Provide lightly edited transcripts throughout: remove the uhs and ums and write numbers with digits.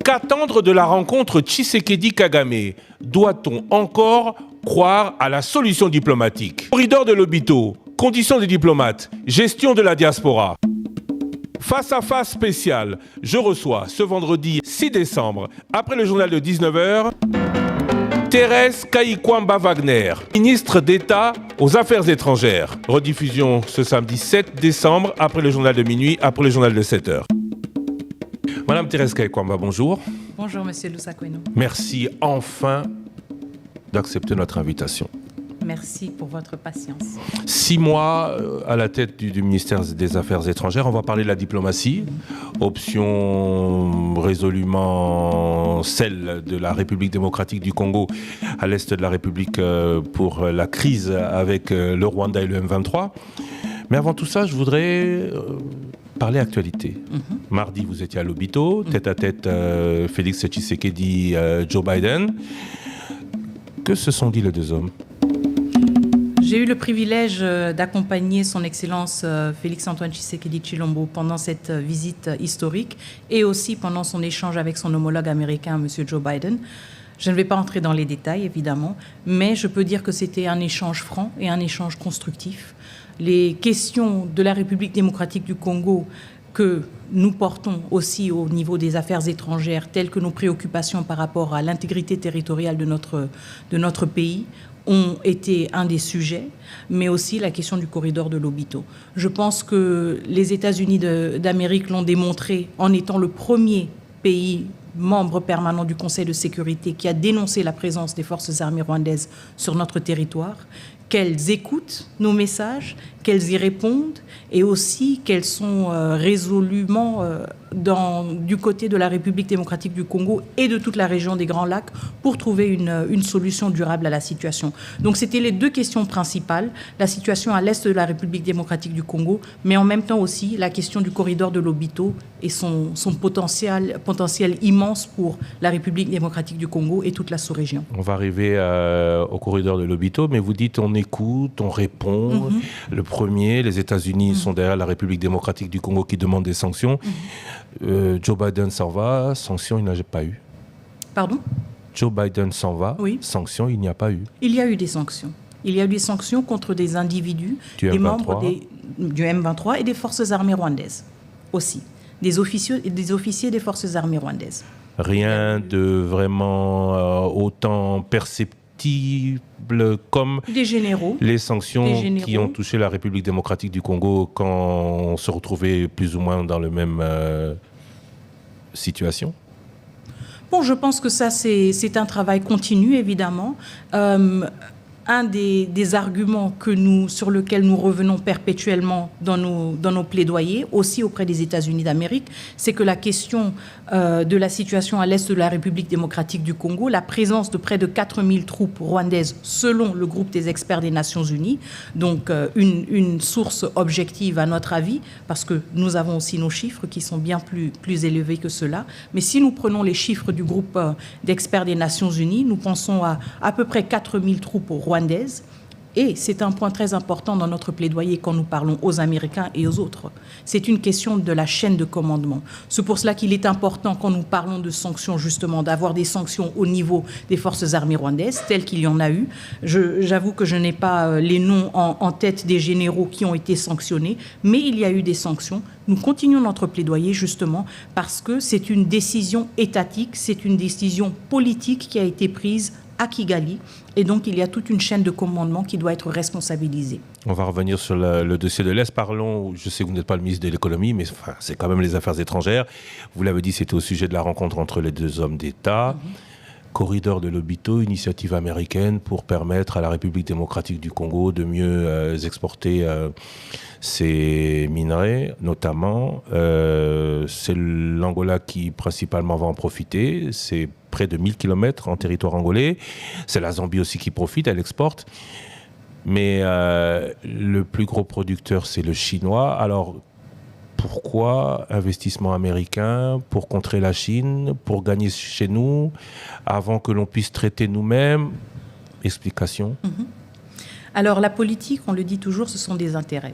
Qu'attendre de la rencontre Tshisekedi-Kagame? Doit-on encore croire à la solution diplomatique? Corridor de Lobito, conditions des diplomates, gestion de la diaspora. Face à face spécial, je reçois ce vendredi 6 décembre, après le journal de 19h, Thérèse Kayikwamba-Wagner, ministre d'État aux Affaires étrangères. Rediffusion ce samedi 7 décembre, après le journal de minuit, après le journal de 7h. Madame Thérèse Kayikwamba, bonjour. Bonjour, Monsieur Lusakweno. Merci enfin d'accepter notre invitation. Merci pour votre patience. 6 mois à la tête du ministère des Affaires étrangères. On va parler de la diplomatie. Option résolument celle de la République démocratique du Congo à l'est de la République pour la crise avec le Rwanda et le M23. Mais avant tout ça, je voudrais parler actualité. Mardi, vous étiez à Lobito, tête à tête Félix Tshisekedi, Joe Biden. Que se sont dit les deux hommes? J'ai eu le privilège d'accompagner son Excellence Félix-Antoine Tshisekedi Tshilombo pendant cette visite historique et aussi pendant son échange avec son homologue américain, M. Joe Biden. Je ne vais pas entrer dans les détails, évidemment, mais je peux dire que c'était un échange franc et un échange constructif. Les questions de la République démocratique du Congo que nous portons aussi au niveau des affaires étrangères, telles que nos préoccupations par rapport à l'intégrité territoriale de notre pays, ont été un des sujets, mais aussi la question du corridor de Lobito. Je pense que les États-Unis d'Amérique l'ont démontré en étant le premier pays membre permanent du Conseil de sécurité qui a dénoncé la présence des forces armées rwandaises sur notre territoire, qu'elles écoutent nos messages, qu'elles y répondent et aussi qu'elles sont résolument du côté de la République démocratique du Congo et de toute la région des Grands Lacs pour trouver une solution durable à la situation. Donc c'était les deux questions principales, la situation à l'est de la République démocratique du Congo, mais en même temps aussi la question du corridor de Lobito et son potentiel immense pour la République démocratique du Congo et toute la sous-région. On va arriver au corridor de Lobito, mais vous dites on écoute, on répond. Le premier, les États-Unis sont derrière la République démocratique du Congo qui demande des sanctions. Joe Biden s'en va, sanctions il n'y a pas eu. Pardon? Joe Biden s'en va, oui. Sanctions il n'y a pas eu. Il y a eu des sanctions. Il y a eu des sanctions contre des individus, des membres du M23 et des forces armées rwandaises aussi. Des officiers des forces armées rwandaises. Rien de vraiment autant perceptible comme des généraux, les sanctions qui ont touché la République démocratique du Congo quand on se retrouvait plus ou moins dans la même situation? Bon, je pense que ça, c'est un travail continu, évidemment. Un des arguments sur lesquels nous revenons perpétuellement dans nos plaidoyers, aussi auprès des États-Unis d'Amérique, c'est que la question de la situation à l'est de la République démocratique du Congo, la présence de près de 4000 troupes rwandaises selon le groupe des experts des Nations Unies, donc une source objective à notre avis, parce que nous avons aussi nos chiffres qui sont bien plus élevés que cela. Mais si nous prenons les chiffres du groupe d'experts des Nations Unies, nous pensons à peu près 4000 troupes rwandaises. Et c'est un point très important dans notre plaidoyer quand nous parlons aux Américains et aux autres. C'est une question de la chaîne de commandement. C'est pour cela qu'il est important, quand nous parlons de sanctions, justement, d'avoir des sanctions au niveau des forces armées rwandaises, telles qu'il y en a eu. J'avoue que je n'ai pas les noms en tête des généraux qui ont été sanctionnés, mais il y a eu des sanctions. Nous continuons notre plaidoyer, justement, parce que c'est une décision étatique, c'est une décision politique qui a été prise à Kigali, et donc il y a toute une chaîne de commandement qui doit être responsabilisée. On va revenir sur le dossier de l'Est. Parlons, je sais que vous n'êtes pas le ministre de l'économie, mais enfin, c'est quand même les affaires étrangères. Vous l'avez dit, c'était au sujet de la rencontre entre les deux hommes d'État. Corridor de Lobito, initiative américaine pour permettre à la République démocratique du Congo de mieux exporter ses minerais, notamment. C'est l'Angola qui principalement va en profiter. C'est près de 1000 km en territoire angolais. C'est la Zambie aussi qui profite, elle exporte. Mais le plus gros producteur, c'est le chinois. Alors, pourquoi investissement américain pour contrer la Chine, pour gagner chez nous, avant que l'on puisse traiter nous-mêmes? Explication. Alors, la politique, on le dit toujours, ce sont des intérêts.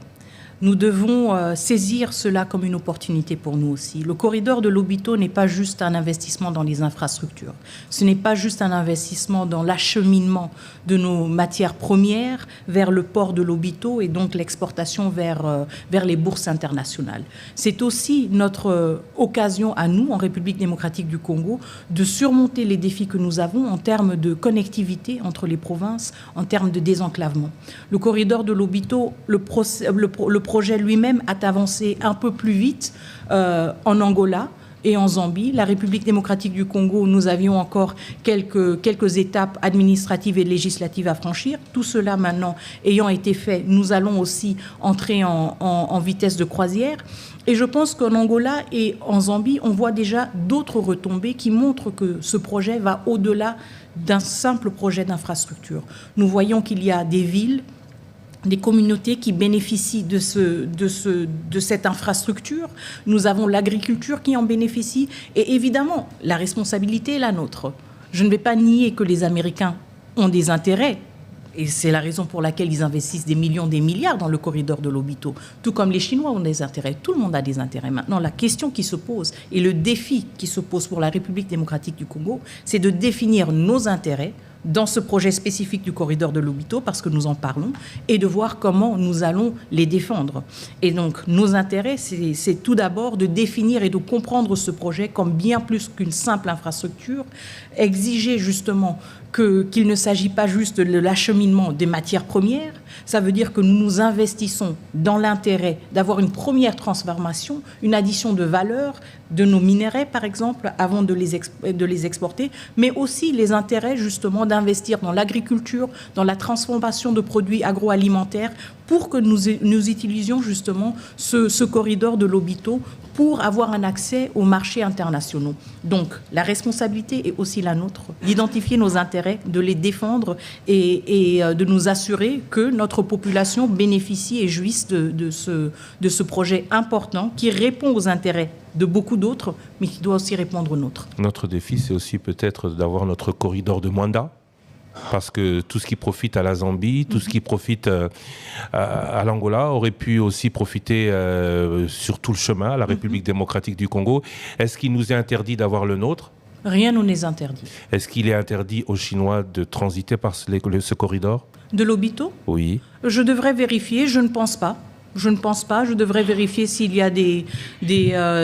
Nous devons saisir cela comme une opportunité pour nous aussi. Le corridor de Lobito n'est pas juste un investissement dans les infrastructures. Ce n'est pas juste un investissement dans l'acheminement de nos matières premières vers le port de Lobito et donc l'exportation vers les bourses internationales. C'est aussi notre occasion à nous, en République démocratique du Congo, de surmonter les défis que nous avons en termes de connectivité entre les provinces, en termes de désenclavement. Le corridor de Lobito, le projet lui-même a avancé un peu plus vite en Angola et en Zambie. La République démocratique du Congo, nous avions encore quelques étapes administratives et législatives à franchir. Tout cela maintenant ayant été fait, nous allons aussi entrer en vitesse de croisière. Et je pense qu'en Angola et en Zambie, on voit déjà d'autres retombées qui montrent que ce projet va au-delà d'un simple projet d'infrastructure. Nous voyons qu'il y a des villes, des communautés qui bénéficient de cette infrastructure. Nous avons l'agriculture qui en bénéficie. Et évidemment, la responsabilité est la nôtre. Je ne vais pas nier que les Américains ont des intérêts. Et c'est la raison pour laquelle ils investissent des millions, des milliards dans le corridor de Lobito. Tout comme les Chinois ont des intérêts. Tout le monde a des intérêts. Maintenant, la question qui se pose et le défi qui se pose pour la République démocratique du Congo, c'est de définir nos intérêts dans ce projet spécifique du corridor de Lobito, parce que nous en parlons, et de voir comment nous allons les défendre. Et donc, nos intérêts, c'est tout d'abord de définir et de comprendre ce projet comme bien plus qu'une simple infrastructure, exiger justement qu'il ne s'agit pas juste de l'acheminement des matières premières. Ça veut dire que nous nous investissons dans l'intérêt d'avoir une première transformation, une addition de valeur de nos minerais, par exemple, avant de les exporter, mais aussi les intérêts justement d'investir dans l'agriculture, dans la transformation de produits agroalimentaires, pour que nous utilisions justement ce corridor de Lobito pour avoir un accès aux marchés internationaux. Donc, la responsabilité est aussi la nôtre, d'identifier nos intérêts, de les défendre et de nous assurer que notre population bénéficie et jouisse de ce projet important qui répond aux intérêts de beaucoup d'autres, mais qui doit aussi répondre aux nôtres. Notre défi, c'est aussi peut-être d'avoir notre corridor de Mwanda, parce que tout ce qui profite à la Zambie, tout ce qui profite à l'Angola aurait pu aussi profiter sur tout le chemin à la République démocratique du Congo. Est-ce qu'il nous est interdit d'avoir le nôtre ? Rien ne nous est interdit. Est-ce qu'il est interdit aux Chinois de transiter par ce corridor ? De Lobito ? Oui. Je devrais vérifier, je ne pense pas. Je ne pense pas. Je devrais vérifier s'il y a des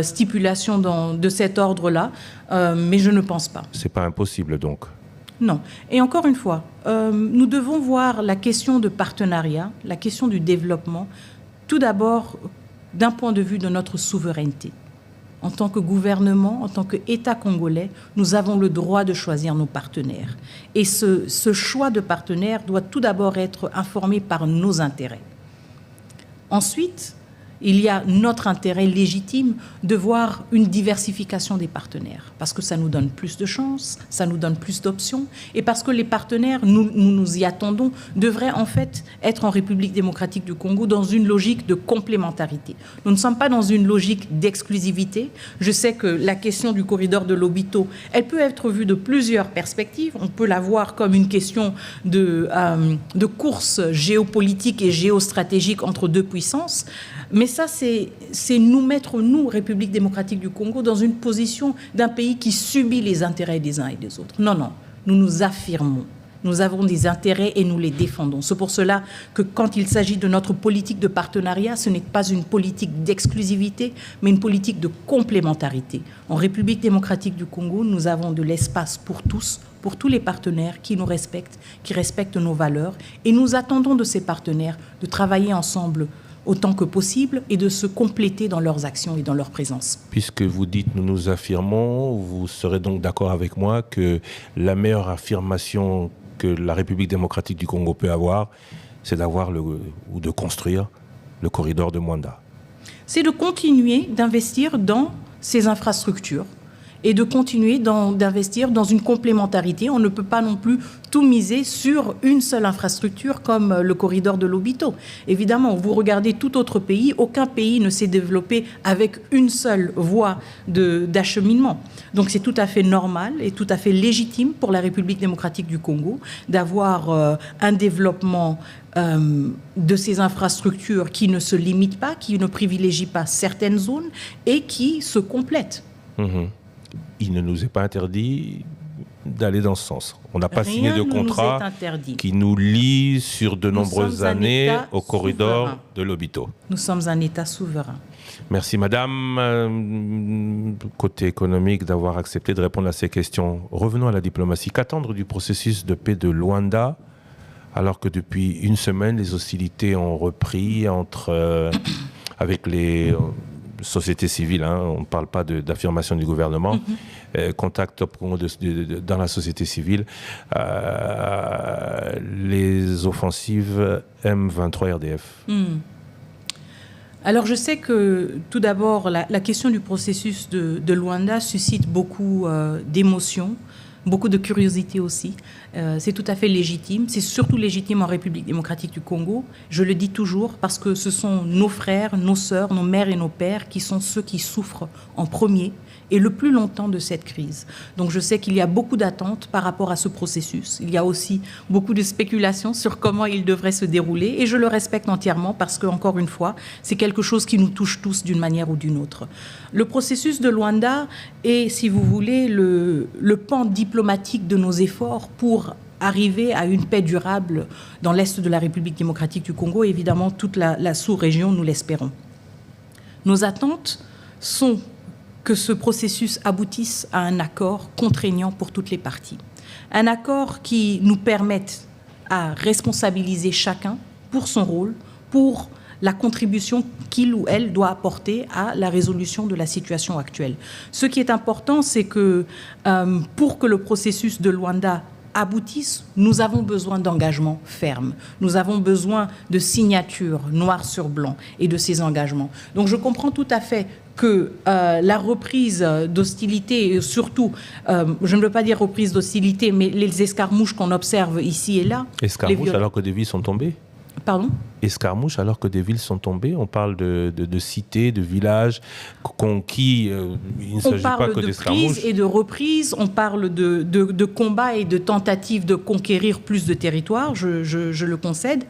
stipulations de cet ordre-là, mais je ne pense pas. C'est pas impossible donc ? Non. Et encore une fois, nous devons voir la question de partenariat, la question du développement, tout d'abord d'un point de vue de notre souveraineté. En tant que gouvernement, en tant qu'État congolais, nous avons le droit de choisir nos partenaires. Et ce choix de partenaires doit tout d'abord être informé par nos intérêts. Ensuite, il y a notre intérêt légitime de voir une diversification des partenaires, parce que ça nous donne plus de chances, ça nous donne plus d'options, et parce que les partenaires, nous y attendons, devraient en fait être en République démocratique du Congo dans une logique de complémentarité. Nous ne sommes pas dans une logique d'exclusivité. Je sais que la question du corridor de Lobito, elle peut être vue de plusieurs perspectives. On peut la voir comme une question de course géopolitique et géostratégique entre deux puissances. Mais ça, c'est nous mettre, nous, République démocratique du Congo, dans une position d'un pays qui subit les intérêts des uns et des autres. Non, non, nous nous affirmons. Nous avons des intérêts et nous les défendons. C'est pour cela que quand il s'agit de notre politique de partenariat, ce n'est pas une politique d'exclusivité, mais une politique de complémentarité. En République démocratique du Congo, nous avons de l'espace pour tous, pour tous les partenaires qui nous respectent, qui respectent nos valeurs. Et nous attendons de ces partenaires de travailler ensemble autant que possible et de se compléter dans leurs actions et dans leur présence. Puisque vous dites « nous nous affirmons », vous serez donc d'accord avec moi que la meilleure affirmation que la République démocratique du Congo peut avoir, c'est d'avoir ou de construire le corridor de Mwanda. C'est de continuer d'investir dans ces infrastructures et de continuer d'investir dans une complémentarité. On ne peut pas non plus tout miser sur une seule infrastructure comme le corridor de Lobito. Évidemment, vous regardez tout autre pays, aucun pays ne s'est développé avec une seule voie d'acheminement. Donc c'est tout à fait normal et tout à fait légitime pour la République démocratique du Congo d'avoir un développement de ces infrastructures qui ne se limitent pas, qui ne privilégient pas certaines zones et qui se complètent. Il ne nous est pas interdit d'aller dans ce sens. On n'a pas signé de contrat qui nous lie sur de nombreuses années au corridor de Lobito. Nous sommes un État souverain. Merci Madame, côté économique, d'avoir accepté de répondre à ces questions. Revenons à la diplomatie. Qu'attendre du processus de paix de Luanda, alors que depuis une semaine, les hostilités ont repris avec les sociétés civiles, on ne parle pas d'affirmation du gouvernement, contact dans la société civile, les offensives M23 RDF. Alors je sais que tout d'abord, la question du processus de Luanda suscite beaucoup d'émotions, beaucoup de curiosité aussi. C'est tout à fait légitime. C'est surtout légitime en République démocratique du Congo. Je le dis toujours parce que ce sont nos frères, nos sœurs, nos mères et nos pères qui sont ceux qui souffrent en premier et le plus longtemps de cette crise. Donc je sais qu'il y a beaucoup d'attentes par rapport à ce processus. Il y a aussi beaucoup de spéculations sur comment il devrait se dérouler et je le respecte entièrement parce que, encore une fois, c'est quelque chose qui nous touche tous d'une manière ou d'une autre. Le processus de Luanda est, si vous voulez, le pan diplomatique de nos efforts pour arriver à une paix durable dans l'Est de la République démocratique du Congo et évidemment toute la sous-région, nous l'espérons. Nos attentes sont que ce processus aboutisse à un accord contraignant pour toutes les parties. Un accord qui nous permette à responsabiliser chacun pour son rôle, pour la contribution qu'il ou elle doit apporter à la résolution de la situation actuelle. Ce qui est important, c'est que pour que le processus de Luanda aboutisse, nous avons besoin d'engagements fermes. Nous avons besoin de signatures noir sur blanc et de ces engagements. Donc je comprends tout à fait que la reprise d'hostilité, surtout, je ne veux pas dire reprise d'hostilité, mais les escarmouches qu'on observe ici et là. Escarmouches alors que des vies sont tombées ? Pardon ? Escarmouches alors que des villes sont tombées. On parle de cités, de villages conquis. Il ne s'agit pas que d'escarmouches. On parle de prise et de reprise. On parle de combats et de tentatives de conquérir plus de territoires, je le concède.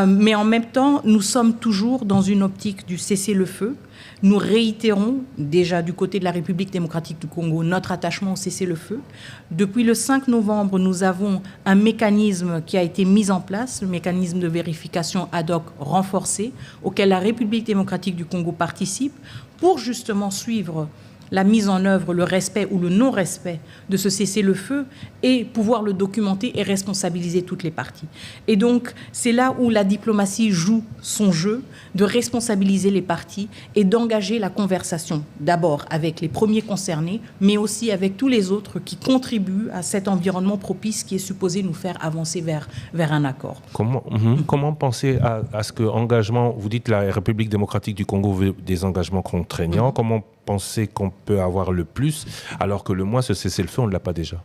Mais en même temps, nous sommes toujours dans une optique du cessez-le-feu. Nous réitérons déjà du côté de la République démocratique du Congo notre attachement au cessez-le-feu. Depuis le 5 novembre, nous avons un mécanisme qui a été mis en place, le mécanisme de vérification ad hoc renforcé, auquel la République démocratique du Congo participe, pour justement suivre la mise en œuvre, le respect ou le non-respect de ce cessez-le-feu et pouvoir le documenter et responsabiliser toutes les parties. Et donc, c'est là où la diplomatie joue son jeu de responsabiliser les parties et d'engager la conversation, d'abord avec les premiers concernés, mais aussi avec tous les autres qui contribuent à cet environnement propice qui est supposé nous faire avancer vers un accord. Comment penser à ce que engagement, vous dites la République démocratique du Congo veut des engagements contraignants, comment penser qu'on peut avoir le plus, alors que le moins, ce cessez-le-feu, on ne l'a pas déjà?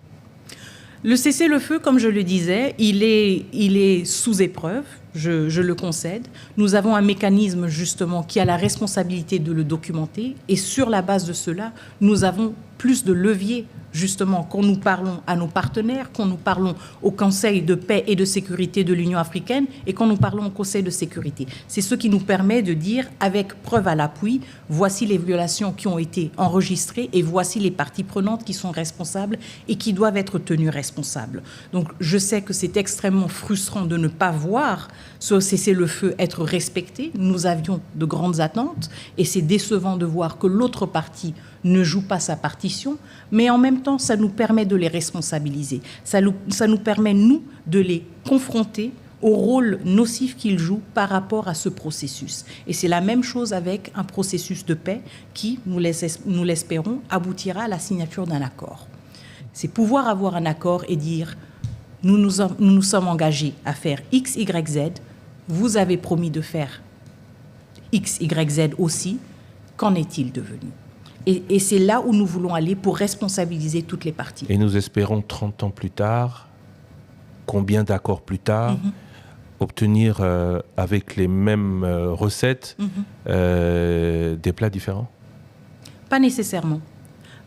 Le cessez-le-feu, comme je le disais, il est sous épreuve, je le concède. Nous avons un mécanisme, justement, qui a la responsabilité de le documenter. Et sur la base de cela, nous avons plus de leviers, justement, quand nous parlons à nos partenaires, quand nous parlons au Conseil de paix et de sécurité de l'Union africaine et quand nous parlons au Conseil de sécurité. C'est ce qui nous permet de dire, avec preuve à l'appui, voici les violations qui ont été enregistrées et voici les parties prenantes qui sont responsables et qui doivent être tenues responsables. Donc, je sais que c'est extrêmement frustrant de ne pas voir ce cessez-le-feu être respecté. Nous avions de grandes attentes et c'est décevant de voir que l'autre partie ne joue pas sa partition, mais en même temps, ça nous permet de les responsabiliser. Ça nous permet, nous, de les confronter au rôle nocif qu'ils jouent par rapport à ce processus. Et c'est la même chose avec un processus de paix qui, nous l'espérons, aboutira à la signature d'un accord. C'est pouvoir avoir un accord et dire « nous nous sommes engagés à faire X, Y, Z, vous avez promis de faire X, Y, Z aussi, qu'en est-il devenu ?» Et c'est là où nous voulons aller pour responsabiliser toutes les parties. Et nous espérons 30 ans plus tard, combien d'accords plus tard, obtenir avec les mêmes recettes des plats différents? Pas nécessairement.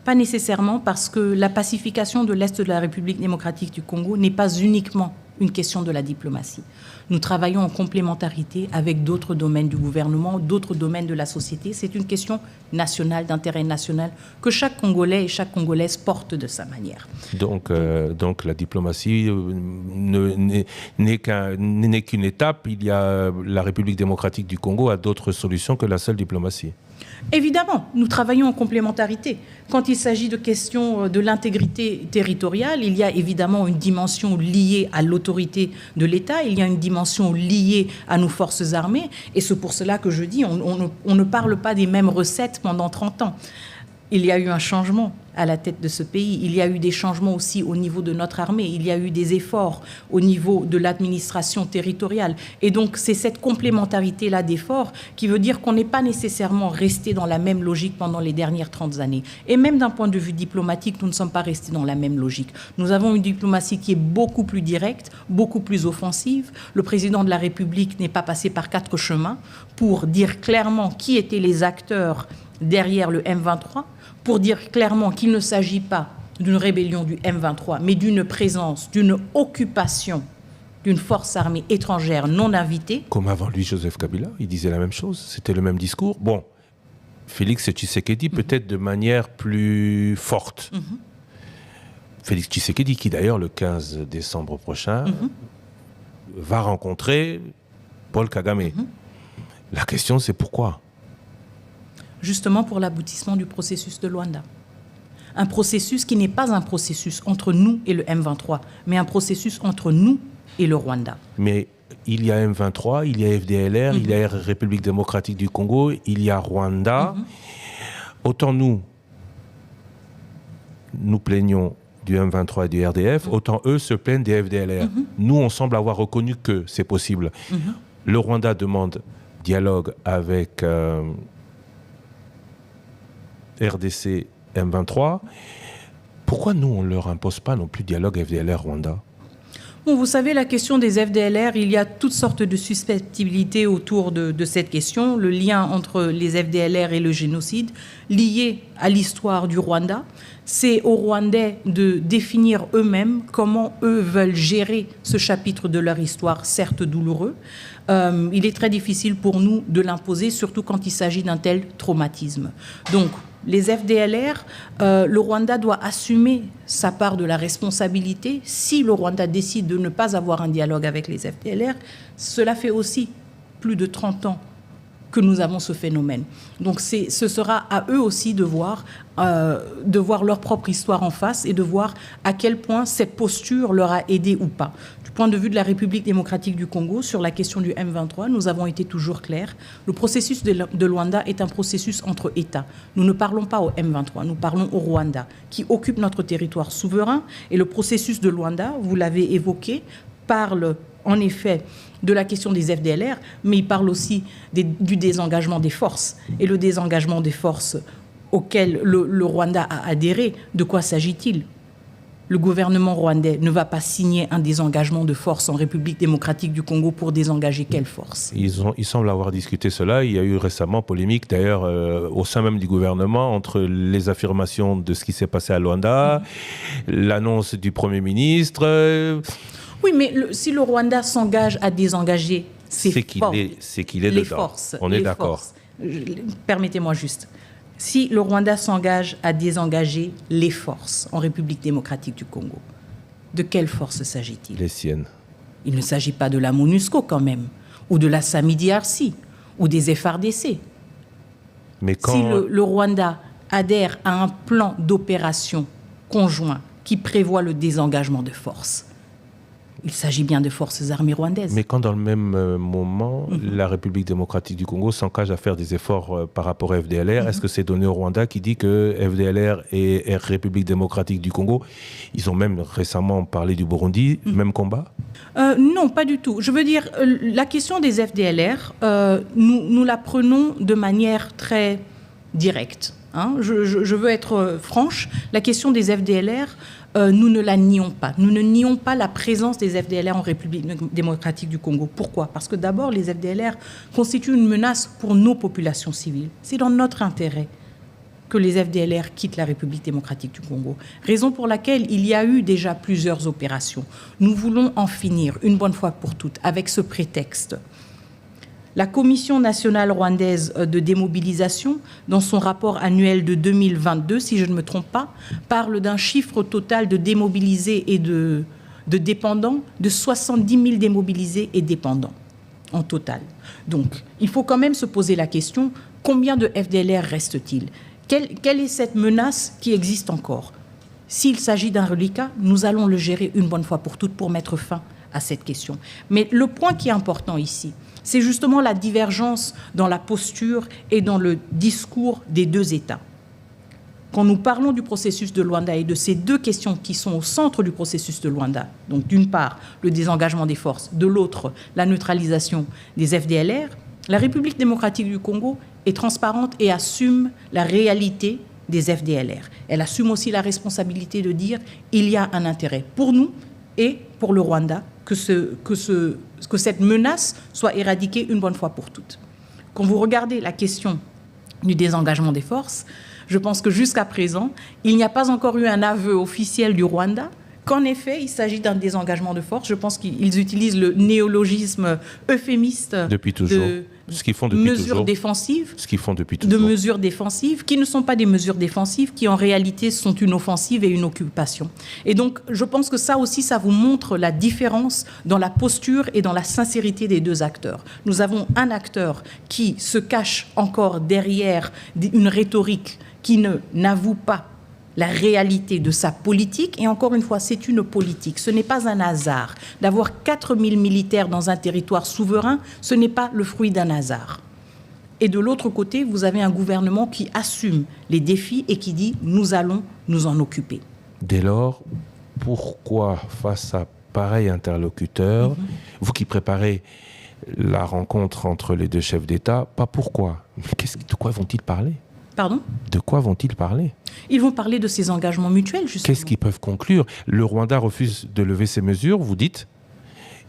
Pas nécessairement, parce que la pacification de l'Est de la République démocratique du Congo n'est pas uniquement une question de la diplomatie. Nous travaillons en complémentarité avec d'autres domaines du gouvernement, d'autres domaines de la société. C'est une question nationale, d'intérêt national, que chaque Congolais et chaque Congolaise porte de sa manière. Donc la diplomatie n'est qu'une étape. Il y a la République démocratique du Congo a d'autres solutions que la seule diplomatie. Évidemment, nous travaillons en complémentarité. Quand il s'agit de questions de l'intégrité territoriale, il y a évidemment une dimension liée à l'autorité de l'État, il y a une dimension liée à nos forces armées, et c'est pour cela que je dis, on ne parle pas des mêmes recettes pendant 30 ans. Il y a eu un changement à la tête de ce pays. Il y a eu des changements aussi au niveau de notre armée. Il y a eu des efforts au niveau de l'administration territoriale. Et donc, c'est cette complémentarité-là d'efforts qui veut dire qu'on n'est pas nécessairement resté dans la même logique pendant les dernières 30 années. Et même d'un point de vue diplomatique, nous ne sommes pas restés dans la même logique. Nous avons une diplomatie qui est beaucoup plus directe, beaucoup plus offensive. Le président de la République n'est pas passé par 4 chemins pour dire clairement qui étaient les acteurs derrière le M23, pour dire clairement qu'il ne s'agit pas d'une rébellion du M23, mais d'une présence, d'une occupation d'une force armée étrangère non invitée. Comme avant lui, Joseph Kabila, il disait la même chose, c'était le même discours. Bon, Félix Tshisekedi, peut-être de manière plus forte. Félix Tshisekedi, qui d'ailleurs, le 15 décembre prochain, va rencontrer Paul Kagame. La question, c'est pourquoi ? Justement pour l'aboutissement du processus de Luanda. Un processus qui n'est pas un processus entre nous et le M23, mais un processus entre nous et le Rwanda. Mais il y a M23, il y a FDLR, il y a République démocratique du Congo, il y a Rwanda. Autant nous plaignons du M23 et du RDF, autant eux se plaignent des FDLR. Nous, on semble avoir reconnu que c'est possible. Le Rwanda demande dialogue avec RDC, M23. Pourquoi nous, on ne leur impose pas non plus dialogue FDLR-Rwanda ? Bon, vous savez, la question des FDLR, il y a toutes sortes de susceptibilités autour de cette question. Le lien entre les FDLR et le génocide, lié à l'histoire du Rwanda. C'est aux Rwandais de définir eux-mêmes comment eux veulent gérer ce chapitre de leur histoire, certes douloureux. Il est très difficile pour nous de l'imposer, surtout quand il s'agit d'un tel traumatisme. Donc, les FDLR, le Rwanda doit assumer sa part de la responsabilité. Si le Rwanda décide de ne pas avoir un dialogue avec les FDLR, cela fait aussi plus de 30 ans que nous avons ce phénomène. Donc ce sera à eux aussi de voir leur propre histoire en face et de voir à quel point cette posture leur a aidé ou pas. Du point de vue de la République démocratique du Congo, sur la question du M23, nous avons été toujours clairs. Le processus de Luanda est un processus entre États. Nous ne parlons pas au M23, nous parlons au Rwanda, qui occupe notre territoire souverain. Et le processus de Luanda, vous l'avez évoqué, parle en effet de la question des FDLR, mais il parle aussi du désengagement des forces. Et le désengagement des forces auquel le Rwanda a adhéré, de quoi s'agit-il ? Le gouvernement rwandais ne va pas signer un désengagement de force en République démocratique du Congo pour désengager quelle force ? Ils semblent avoir discuté cela. Il y a eu récemment polémique, d'ailleurs, au sein même du gouvernement, entre les affirmations de ce qui s'est passé à Luanda, l'annonce du Premier ministre... Oui, mais si le Rwanda s'engage à désengager c'est qu'il est dedans. Forces, on est d'accord. Permettez-moi juste. Si le Rwanda s'engage à désengager les forces en République démocratique du Congo, de quelles forces s'agit-il ? Les siennes. Il ne s'agit pas de la MONUSCO quand même, ou de la SAMI-DRC, ou des FRDC. Mais quand... Si le Rwanda adhère à un plan d'opération conjoint qui prévoit le désengagement de forces, il s'agit bien de forces armées rwandaises. Mais quand dans le même moment, la République démocratique du Congo s'engage à faire des efforts par rapport à FDLR, est-ce que c'est donné au Rwanda qui dit que FDLR et République démocratique du Congo, ils ont même récemment parlé du Burundi, même combat ? Non, pas du tout. Je veux dire, la question des FDLR, nous la prenons de manière très directe. Je veux être franche, la question des FDLR, nous ne la nions pas. Nous ne nions pas la présence des FDLR en République démocratique du Congo. Pourquoi ? Parce que d'abord, les FDLR constituent une menace pour nos populations civiles. C'est dans notre intérêt que les FDLR quittent la République démocratique du Congo. Raison pour laquelle il y a eu déjà plusieurs opérations. Nous voulons en finir une bonne fois pour toutes avec ce prétexte. La Commission nationale rwandaise de démobilisation, dans son rapport annuel de 2022, si je ne me trompe pas, parle d'un chiffre total de démobilisés et de dépendants de 70 000 démobilisés et dépendants en total. Donc, il faut quand même se poser la question, combien de FDLR reste-t-il ? Quelle est cette menace qui existe encore ? S'il s'agit d'un reliquat, nous allons le gérer une bonne fois pour toutes pour mettre fin à cette question. Mais le point qui est important ici, c'est justement la divergence dans la posture et dans le discours des deux États. Quand nous parlons du processus de Luanda et de ces deux questions qui sont au centre du processus de Luanda, donc d'une part le désengagement des forces, de l'autre la neutralisation des FDLR, la République démocratique du Congo est transparente et assume la réalité des FDLR. Elle assume aussi la responsabilité de dire qu'il y a un intérêt pour nous et pour le Rwanda que cette menace soit éradiquée une bonne fois pour toutes. Quand vous regardez la question du désengagement des forces, je pense que jusqu'à présent, il n'y a pas encore eu un aveu officiel du Rwanda qu'en effet, il s'agit d'un désengagement de force. Je pense qu'ils utilisent le néologisme euphémiste depuis toujours. Ce qu'ils font depuis mesures toujours. Défensives. Ce qu'ils font depuis toujours. De mesures défensives qui ne sont pas des mesures défensives, qui en réalité sont une offensive et une occupation. Et donc, je pense que ça aussi, ça vous montre la différence dans la posture et dans la sincérité des deux acteurs. Nous avons un acteur qui se cache encore derrière une rhétorique qui n'avoue pas la réalité de sa politique. Et encore une fois, c'est une politique. Ce n'est pas un hasard. D'avoir 4000 militaires dans un territoire souverain, ce n'est pas le fruit d'un hasard. Et de l'autre côté, vous avez un gouvernement qui assume les défis et qui dit « nous allons nous en occuper ». Dès lors, pourquoi, face à pareil interlocuteur, vous qui préparez la rencontre entre les deux chefs d'État, pas pourquoi, mais de quoi vont-ils parler ? Pardon ? De quoi vont-ils parler ? Ils vont parler de ces engagements mutuels, justement. Qu'est-ce qu'ils peuvent conclure ? Le Rwanda refuse de lever ses mesures, vous dites ?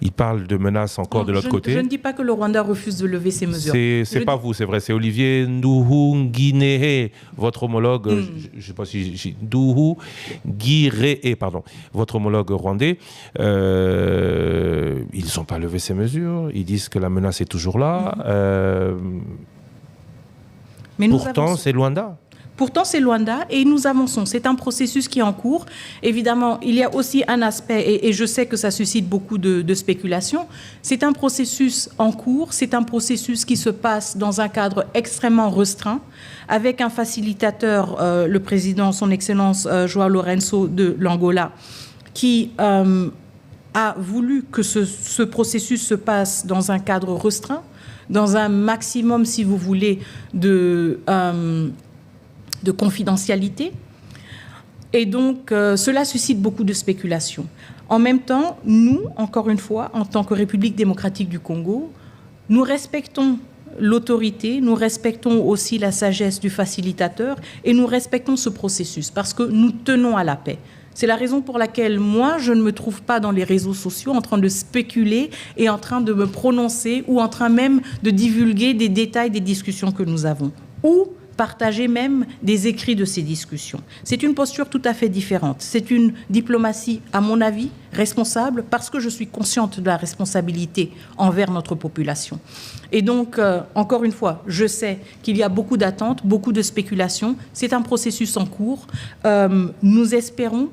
Il parle de menaces encore de l'autre côté. Je ne dis pas que le Rwanda refuse de lever ses mesures. C'est pas vous, c'est vrai. C'est Olivier Nduhungirehe, votre homologue, je ne sais pas si... Nduhungirehe, pardon, votre homologue rwandais. Ils n'ont pas levé ces mesures. Ils disent que la menace est toujours là. Mais pourtant, c'est Luanda. Pourtant, c'est Luanda et nous avançons. C'est un processus qui est en cours. Évidemment, il y a aussi un aspect, et je sais que ça suscite beaucoup de spéculations, c'est un processus en cours, c'est un processus qui se passe dans un cadre extrêmement restreint, avec un facilitateur, le président, son Excellence João Lourenço de l'Angola, qui a voulu que ce processus se passe dans un cadre restreint, dans un maximum, si vous voulez, de confidentialité. Et donc, cela suscite beaucoup de spéculations. En même temps, nous, encore une fois, en tant que République démocratique du Congo, nous respectons l'autorité, nous respectons aussi la sagesse du facilitateur et nous respectons ce processus parce que nous tenons à la paix. C'est la raison pour laquelle moi, je ne me trouve pas dans les réseaux sociaux en train de spéculer et en train de me prononcer ou en train même de divulguer des détails des discussions que nous avons. Ou partager même des écrits de ces discussions. C'est une posture tout à fait différente. C'est une diplomatie, à mon avis, responsable parce que je suis consciente de la responsabilité envers notre population. Et donc, encore une fois, je sais qu'il y a beaucoup d'attentes, beaucoup de spéculations. C'est un processus en cours. Nous espérons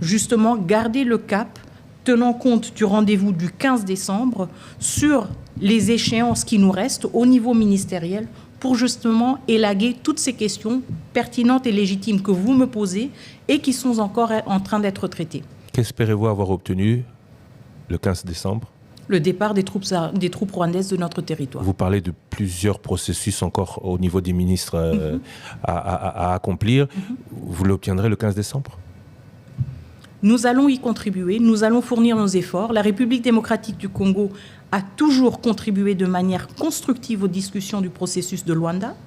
justement garder le cap, tenant compte du rendez-vous du 15 décembre sur les échéances qui nous restent au niveau ministériel pour justement élaguer toutes ces questions pertinentes et légitimes que vous me posez et qui sont encore en train d'être traitées. Qu'espérez-vous avoir obtenu le 15 décembre ? Le départ des troupes rwandaises de notre territoire. Vous parlez de plusieurs processus encore au niveau des ministres à accomplir. Vous l'obtiendrez le 15 décembre ? Nous allons y contribuer, nous allons fournir nos efforts. La République démocratique du Congo a toujours contribué de manière constructive aux discussions du processus de Luanda.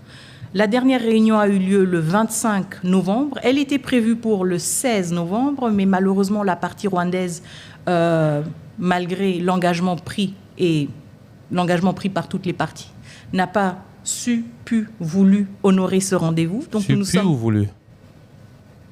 La dernière réunion a eu lieu le 25 novembre. Elle était prévue pour le 16 novembre, mais malheureusement, la partie rwandaise, malgré l'engagement pris par toutes les parties, n'a pas voulu honorer ce rendez-vous. Donc nous sommes... ou voulu?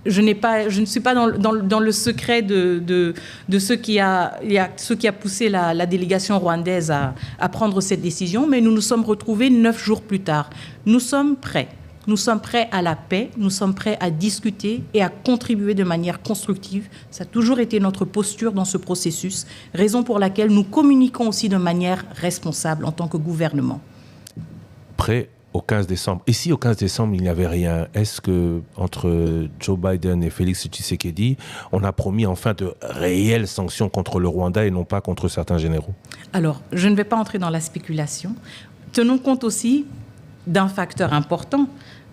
Je ne suis pas dans le secret de ce qui a poussé la délégation rwandaise à prendre cette décision, mais nous nous sommes retrouvés 9 jours plus tard. Nous sommes prêts. Nous sommes prêts à la paix, nous sommes prêts à discuter et à contribuer de manière constructive. Ça a toujours été notre posture dans ce processus, raison pour laquelle nous communiquons aussi de manière responsable en tant que gouvernement. Prêt au 15 décembre. Et si au 15 décembre, il n'y avait rien, est-ce que entre Joe Biden et Félix Tshisekedi, on a promis enfin de réelles sanctions contre le Rwanda et non pas contre certains généraux? Alors, je ne vais pas entrer dans la spéculation. Tenons compte aussi d'un facteur important.